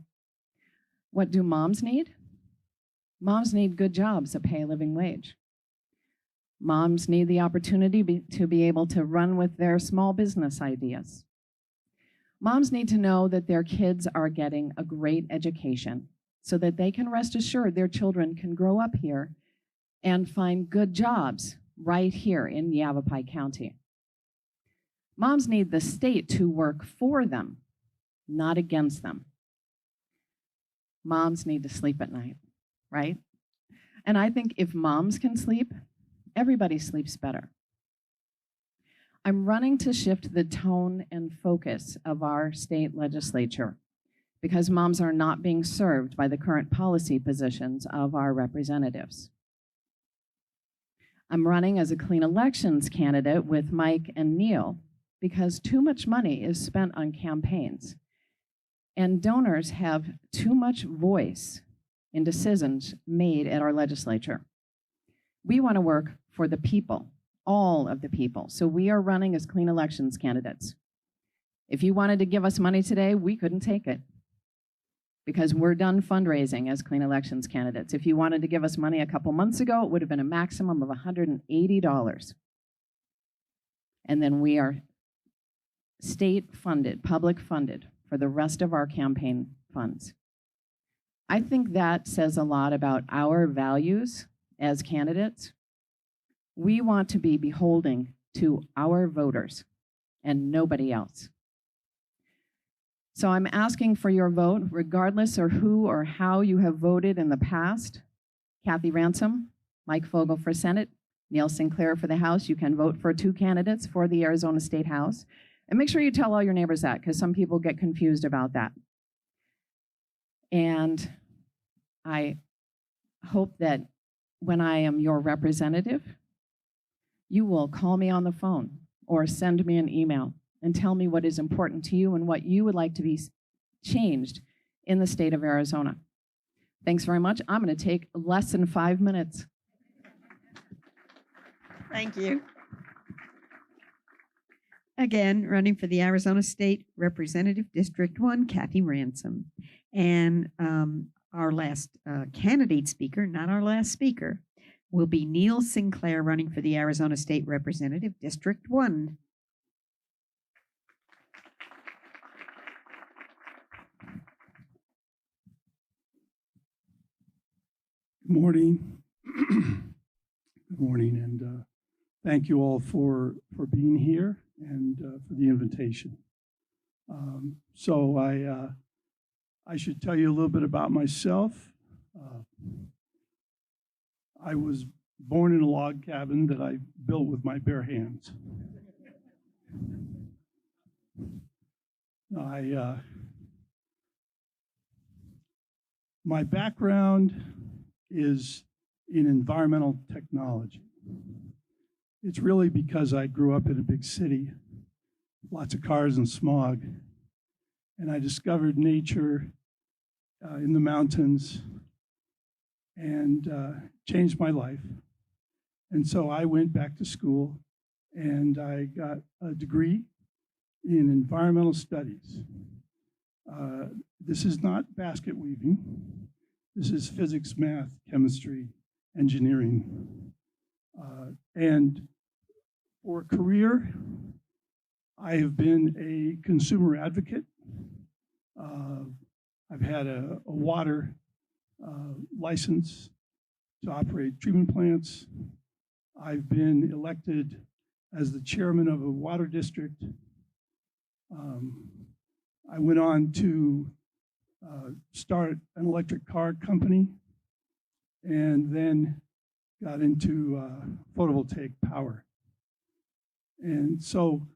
What do moms need? Moms need good jobs that pay a living wage. Moms need the opportunity to be able to run with their small business ideas. Moms need to know that their kids are getting a great education so that they can rest assured their children can grow up here and find good jobs right here in Yavapai County. Moms need the state to work for them, not against them. Moms need to sleep at night, right? And I think if moms can sleep, everybody sleeps better. I'm running to shift the tone and focus of our state legislature because moms are not being served by the current policy positions of our representatives. I'm running as a clean elections candidate with Mike and Neil because too much money is spent on campaigns and donors have too much voice in decisions made at our legislature. We want to work for the people, all of the people. So we are running as clean elections candidates. If you wanted to give us money today, we couldn't take it because we're done fundraising as clean elections candidates. If you wanted to give us money a couple months ago, it would have been a maximum of $180. And then we are state funded, public funded for the rest of our campaign funds. I think that says a lot about our values as candidates. We want to be beholden to our voters and nobody else. So I'm asking for your vote, regardless of who or how you have voted in the past. Kathy Ransom, Mike Fogle for Senate, Neil Sinclair for the House. You can vote for 2 candidates for the Arizona State House. And make sure you tell all your neighbors that, because some people get confused about that. And I hope that when I am your representative, you will call me on the phone or send me an email and tell me what is important to you and what you would like to be changed in the state of Arizona. Thanks very much. I'm going to take less than 5 minutes. Thank you. Again, running for the Arizona State Representative District 1, Kathy Ransom. And our last candidate speaker, not our last speaker, will be Neil Sinclair running for the Arizona State Representative District 1. Good morning. Good morning, and thank you all for being here and for the invitation. So I should tell you a little bit about myself. I was born in a log cabin that I built with my bare hands. My background is in environmental technology. It's really because I grew up in a big city, lots of cars and smog, and I discovered nature in the mountains and changed my life. And so I went back to school and I got a degree in environmental studies. This is not basket weaving. This is physics, math, chemistry, engineering. And for a career, I have been a consumer advocate. I've had a water license to operate treatment plants. I've been elected as the chairman of a water district. I went on to start an electric car company and then got into photovoltaic power. And so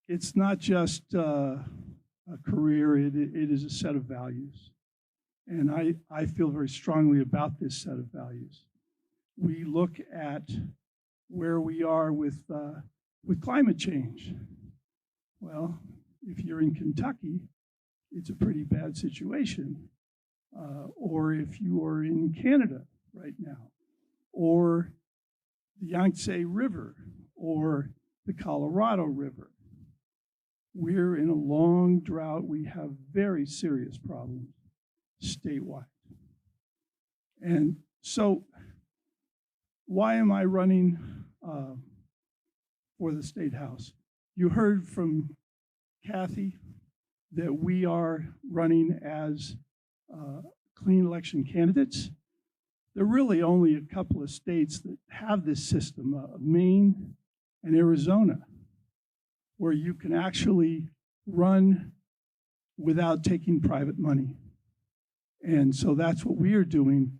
it's not just a career, it is a set of values. And I feel very strongly about this set of values. We look at where we are with climate change. Well, if you're in Kentucky, it's a pretty bad situation. Or if you are in Canada right now, or the Yangtze River, or the Colorado River. We're in a long drought. We have very serious problems statewide. And so why am I running for the State House? You heard from Kathy that we are running as clean election candidates. There are really only a couple of states that have this system, Maine and Arizona, where you can actually run without taking private money. And so that's what we are doing.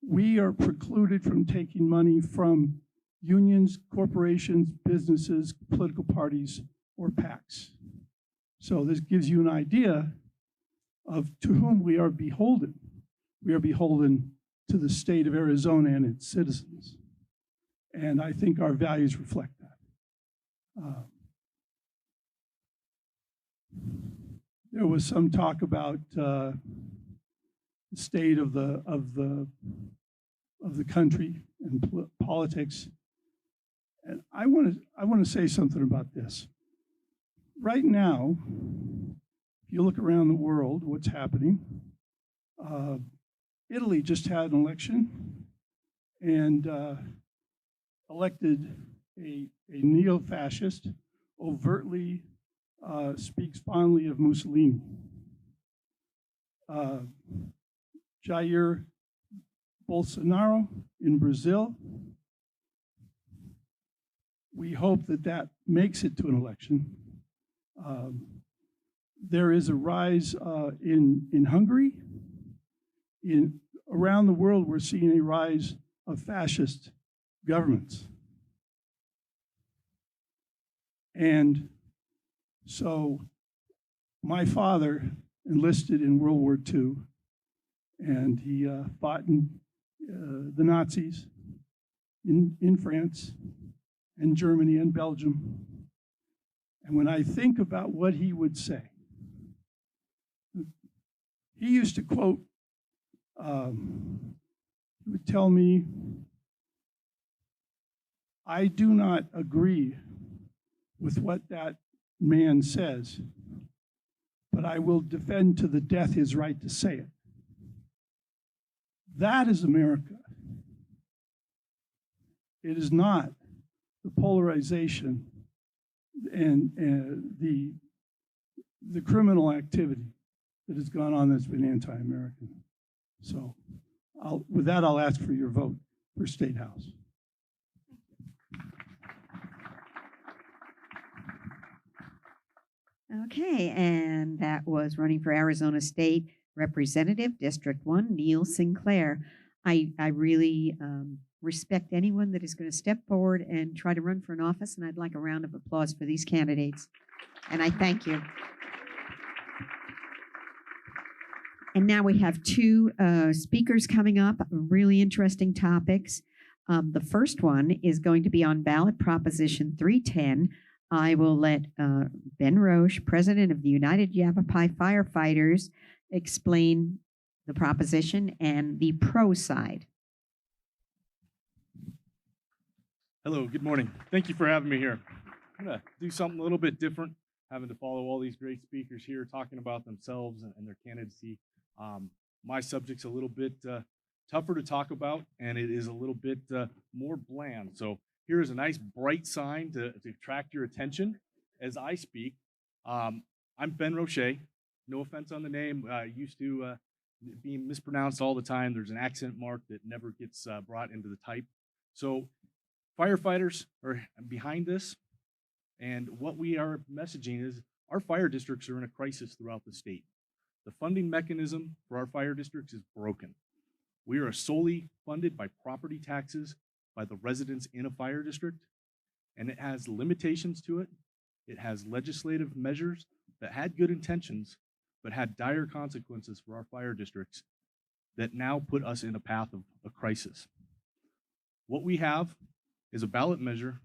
We are precluded from taking money from unions, corporations, businesses, political parties, or PACs. So this gives you an idea of to whom we are beholden. We are beholden to the state of Arizona and its citizens. And I think our values reflect that. There was some talk about the state of the country and politics, and I want to say something about this. Right now, if you look around the world, what's happening? Italy just had an election and elected a neo-fascist, overtly speaks fondly of Mussolini. Jair Bolsonaro in Brazil. We hope that that makes it to an election. There is a rise in Hungary. Around the world, we're seeing a rise of fascist governments. And so my father enlisted in World War II, and he fought in the Nazis in France and Germany and Belgium. And when I think about what he would say, he used to quote, he would tell me, I do not agree with what that man says, but I will defend to the death his right to say it. That is America. It is not the polarization and the criminal activity that has gone on that's been anti-American. So with that, I'll ask for your vote for State House. Okay, and that was running for Arizona State Representative, District 1, Neil Sinclair. I really respect anyone that is going to step forward and try to run for an office, and I'd like a round of applause for these candidates. And I thank you. And now we have two speakers coming up, really interesting topics. The first one is going to be on Ballot Proposition 310. I will let Ben Roche, President of the United Yavapai Firefighters, explain the proposition and the pro side. Hello, good morning. Thank you for having me here. I'm going to do something a little bit different, having to follow all these great speakers here talking about themselves and their candidacy. My subject's a little bit tougher to talk about, and it is a little bit more bland. So here is a nice bright sign to attract your attention as I speak. I'm Ben Roche. No offense on the name. Used to be mispronounced all the time. There's an accent mark that never gets brought into the type. So firefighters are behind this, and what we are messaging is our fire districts are in a crisis throughout the state. The funding mechanism for our fire districts is broken. We are solely funded by property taxes by the residents in a fire district, and it has limitations to it. It has legislative measures that had good intentions, but had dire consequences for our fire districts that now put us in a path of a crisis. What we have is a ballot measure,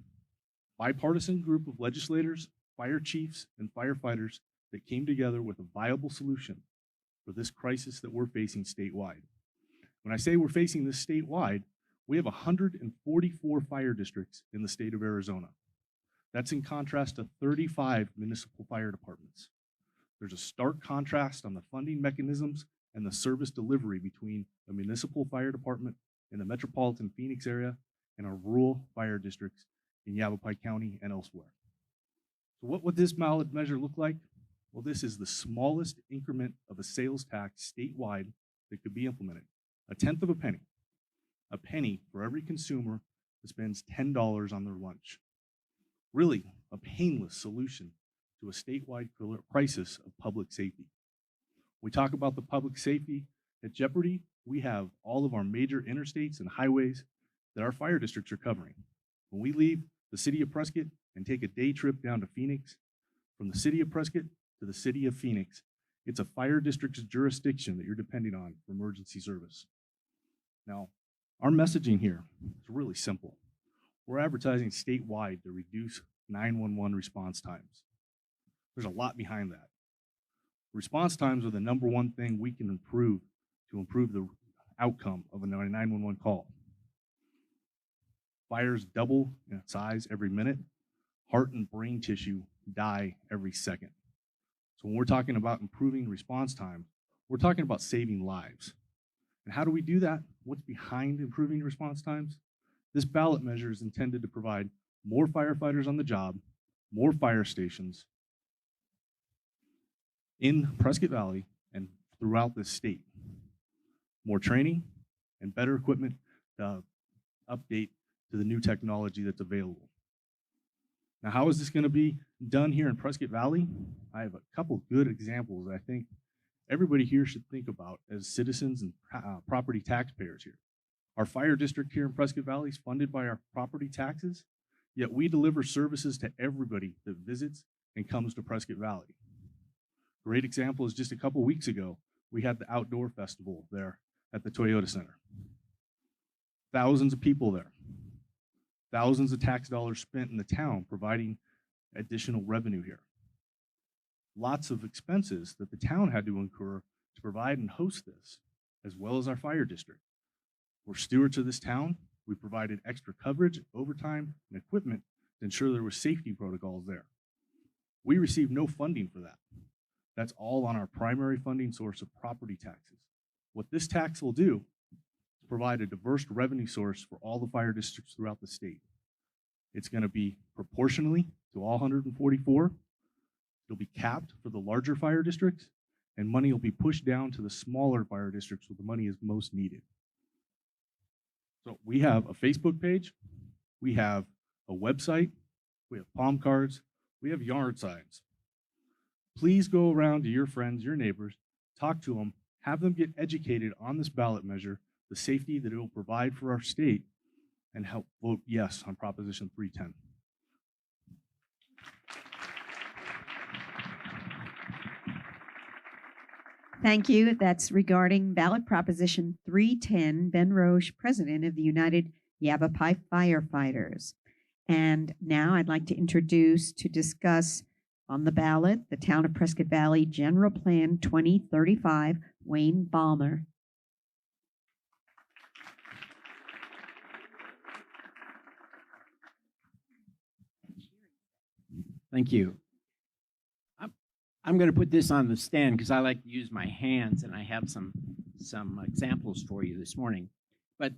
bipartisan group of legislators, fire chiefs, and firefighters that came together with a viable solution for this crisis that we're facing statewide. When I say we're facing this statewide, we have 144 fire districts in the state of Arizona. That's in contrast to 35 municipal fire departments. There's a stark contrast on the funding mechanisms and the service delivery between a municipal fire department in the metropolitan Phoenix area and our rural fire districts in Yavapai County and elsewhere. So what would this ballot measure look like? Well, this is the smallest increment of a sales tax statewide that could be implemented. 1/10 of a penny. A penny for every consumer that spends $10 on their lunch. Really, a painless solution to a statewide crisis of public safety. We talk about the public safety at jeopardy. We have all of our major interstates and highways that our fire districts are covering. When we leave the city of Prescott and take a day trip down to Phoenix, from the city of Prescott to the city of Phoenix, it's a fire district's jurisdiction that you're depending on for emergency service. Now, our messaging here is really simple. We're advertising statewide to reduce 911 response times. There's a lot behind that. Response times are the number one thing we can improve to improve the outcome of a 911 call. Fires double in size every minute. Heart and brain tissue die every second. So when we're talking about improving response time, we're talking about saving lives. And how do we do that? What's behind improving response times? This ballot measure is intended to provide more firefighters on the job, more fire stations in Prescott Valley and throughout this state. More training and better equipment to update to the new technology that's available. Now, how is this going to be done here in Prescott Valley? I have a couple good examples that I think everybody here should think about as citizens and property taxpayers here. Our fire district here in Prescott Valley is funded by our property taxes, yet we deliver services to everybody that visits and comes to Prescott Valley. Great example is just a couple weeks ago, we had the outdoor festival there at the Toyota Center. Thousands of people there. Thousands of tax dollars spent in the town providing additional revenue here. Lots of expenses that the town had to incur to provide and host this, as well as our fire district. We're stewards of this town. We provided extra coverage, overtime, and equipment to ensure there were safety protocols there. We received no funding for that. That's all on our primary funding source of property taxes. What this tax will do is provide a diverse revenue source for all the fire districts throughout the state. It's going to be proportionally to all 144. It'll be capped for the larger fire districts, and money will be pushed down to the smaller fire districts where the money is most needed. So we have a Facebook page, we have a website, we have palm cards, we have yard signs. Please go around to your friends, your neighbors, talk to them, have them get educated on this ballot measure, the safety that it will provide for our state, and help vote yes on Proposition 310. Thank you. That's regarding Ballot Proposition 310, Ben Roche, President of the United Yavapai Firefighters. And now I'd like to introduce to discuss on the ballot the Town of Prescott Valley General Plan 2035, Wayne Ballmer. Thank you. I'm going to put this on the stand because I like to use my hands, and I have some examples for you this morning. But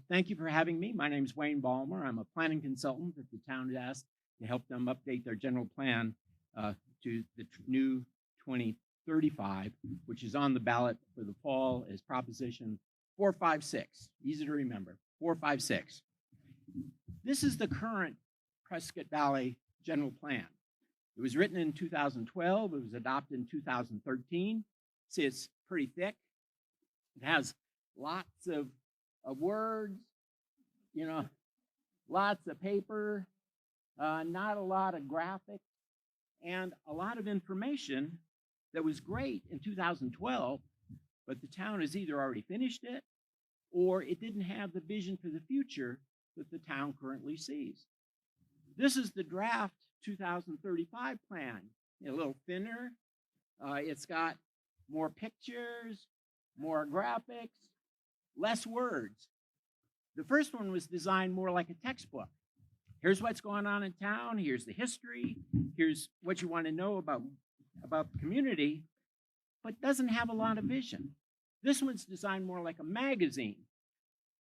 thank you for having me. My name is Wayne Ballmer. I'm a planning consultant that the town has asked to help them update their general plan to the new 2035, which is on the ballot for the fall as Proposition 456. Easy to remember, 456. This is the current Prescott Valley general plan. It was written in 2012. It was adopted in 2013. See, it's pretty thick. It has lots of words, you know, lots of paper, not a lot of graphics, and a lot of information that was great in 2012, but the town has either already finished it or it didn't have the vision for the future that the town currently sees. This is the draft 2035 plan, a little thinner. It's got more pictures, more graphics, less words. The first one was designed more like a textbook. Here's what's going on in town. Here's the history. Here's what you want to know about the community, but doesn't have a lot of vision. This one's designed more like a magazine.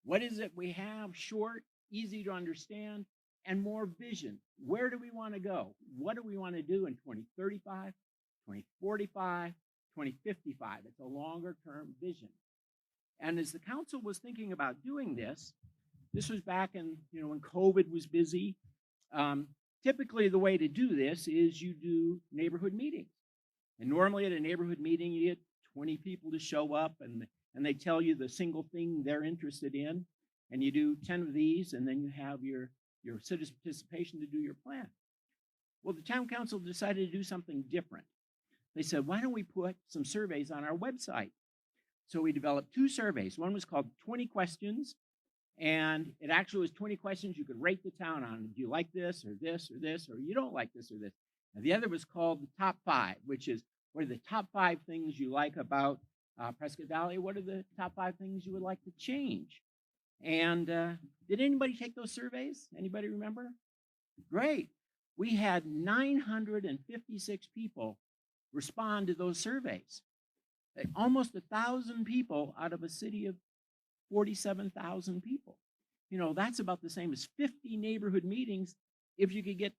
What is it we have? Short, easy to understand, and more vision. Where do we want to go? What do we want to do in 2035, 2045, 2055? It's a longer term vision. And as the council was thinking about doing this was back in, when COVID was busy. Typically the way to do this is you do neighborhood meetings. And normally at a neighborhood meeting, you get 20 people to show up and they tell you the single thing they're interested in. And you do 10 of these, and then you have your your citizen participation to do your plan. Well, the town council decided to do something different. They said, why don't we put some surveys on our website? So we developed 2 surveys. One was called 20 Questions, and it actually was 20 questions you could rate the town on. Do you like this or this or this, or you don't like this or this? And the other was called the Top 5, which is what are the top 5 things you like about Prescott Valley? What are the top 5 things you would like to change? And did anybody take those surveys? Anybody remember? Great. We had 956 people respond to those surveys. Almost 1,000 people out of a city of 47,000 people. You know, that's about the same as 50 neighborhood meetings if you could get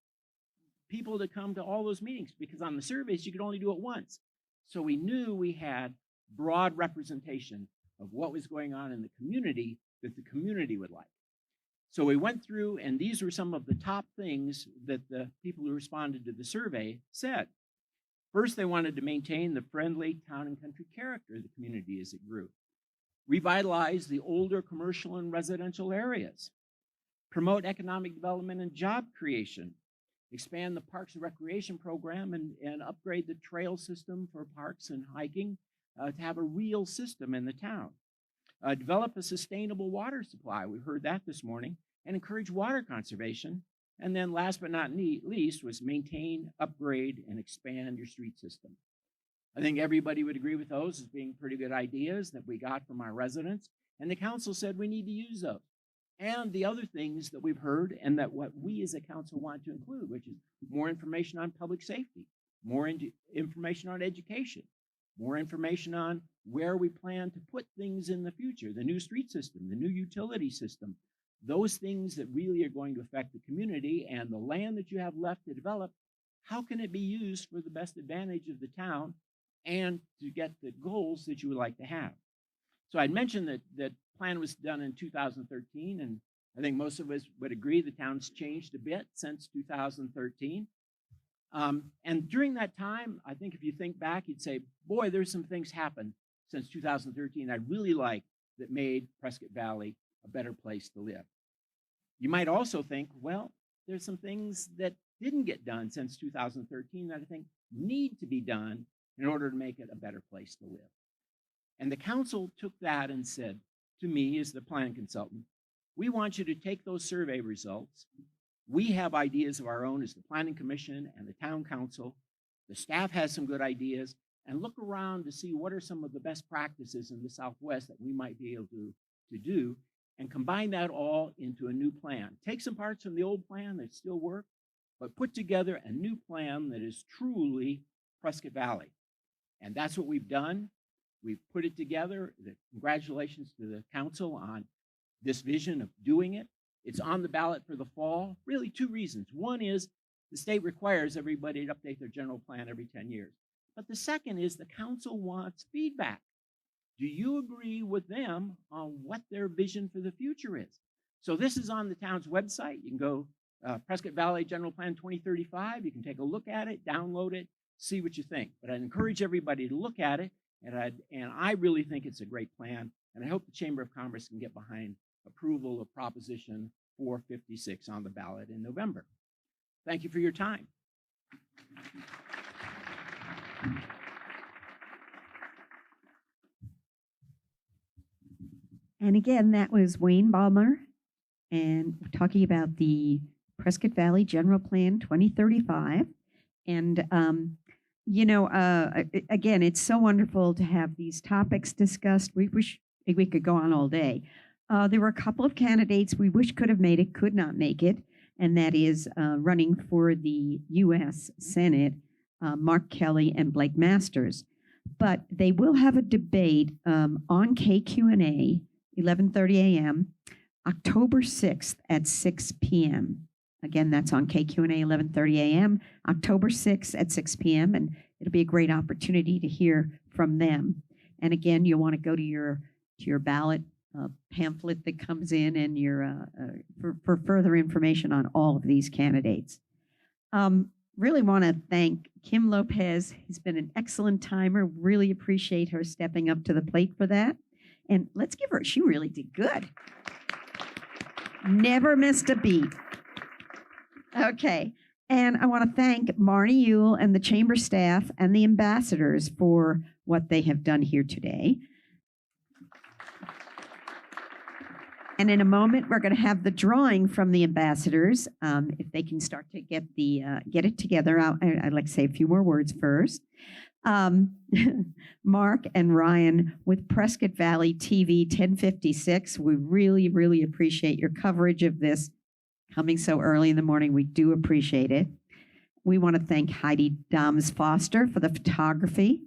people to come to all those meetings, because on the surveys, you could only do it once. So we knew we had broad representation of what was going on in the community that the community would like. So we went through, and these were some of the top things that the people who responded to the survey said. First, they wanted to maintain the friendly town and country character of the community as it grew. Revitalize the older commercial and residential areas. Promote economic development and job creation. Expand the Parks and Recreation program and upgrade the trail system for parks and hiking to have a real system in the town. Develop a sustainable water supply. We heard that this morning. And encourage water conservation. And then last but not least was maintain, upgrade, and expand your street system. I think everybody would agree with those as being pretty good ideas that we got from our residents. And the council said we need to use those. And the other things that we've heard and that what we as a council want to include, which is more information on public safety, more information on education, more information on where we plan to put things in the future, the new street system, the new utility system, those things that really are going to affect the community, and the land that you have left to develop, how can it be used for the best advantage of the town and to get the goals that you would like to have? So I'd mentioned that that plan was done in 2013, and I think most of us would agree the town's changed a bit since 2013. And during that time, I think if you think back, you'd say, boy, there's some things happened since 2013 I really like that made Prescott Valley a better place to live. You might also think, well, there's some things that didn't get done since 2013 that I think need to be done in order to make it a better place to live. And the council took that and said to me as the plan consultant, we want you to take those survey results. We have ideas of our own as the Planning Commission and the Town Council. The staff has some good ideas, and look around to see what are some of the best practices in the Southwest that we might be able to do, and combine that all into a new plan. Take some parts from the old plan that still work, but put together a new plan that is truly Prescott Valley. And that's what we've done. We've put it together. Congratulations to the council on this vision of doing it. It's on the ballot for the fall. Really 2 reasons. One is the state requires everybody to update their general plan every 10 years. But the second is the council wants feedback. Do you agree with them on what their vision for the future is? So this is on the town's website. You can go Prescott Valley General Plan 2035. You can take a look at it, download it, see what you think. But I'd encourage everybody to look at it, and I really think it's a great plan, and I hope the Chamber of Commerce can get behind approval of Proposition 456 on the ballot in November. Thank you for your time. And again, that was Wayne Ballmer, and we're talking about the Prescott Valley General Plan 2035. And, again, it's so wonderful to have these topics discussed. We wish we could go on all day. There were a couple of candidates we wish could have made it, could not make it, and that is running for the U.S. Senate, Mark Kelly and Blake Masters. But they will have a debate on KQ&A, 11:30 a.m., October 6th at 6 p.m. Again, that's on KQ&A, 11:30 a.m., October 6th at 6 p.m., and it'll be a great opportunity to hear from them. And again, you'll want to go to your ballot pamphlet that comes in and your for further information on all of these candidates. Really want to thank Kim Lopez. He's been an excellent timer. Really appreciate her stepping up to the plate for that. And let's give her, she really did good. Never missed a beat. Okay. And I want to thank Marnie, Ewell, and the chamber staff and the ambassadors for what they have done here today. And in a moment, we're going to have the drawing from the ambassadors. If they can start to get it together, I'd like to say a few more words first. Mark and Ryan with Prescott Valley TV 1056, we really, really appreciate your coverage of this coming so early in the morning. We do appreciate it. We want to thank Heidi Doms Foster for the photography.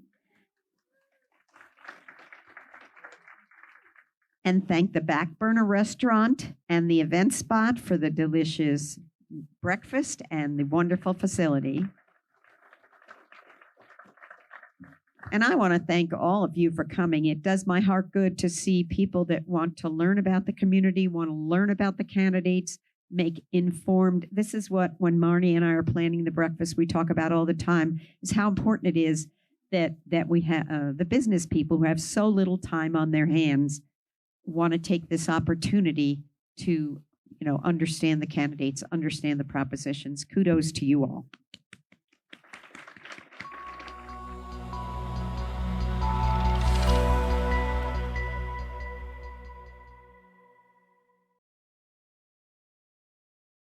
And thank the Back Burner Restaurant and the event spot for the delicious breakfast and the wonderful facility. And I want to thank all of you for coming. It does my heart good to see people that want to learn about the community, want to learn about the candidates, make informed. This is what, when Marnie and I are planning the breakfast, we talk about all the time, is how important it is that we have the business people who have so little time on their hands want to take this opportunity to, understand the candidates, understand the propositions. Kudos to you all.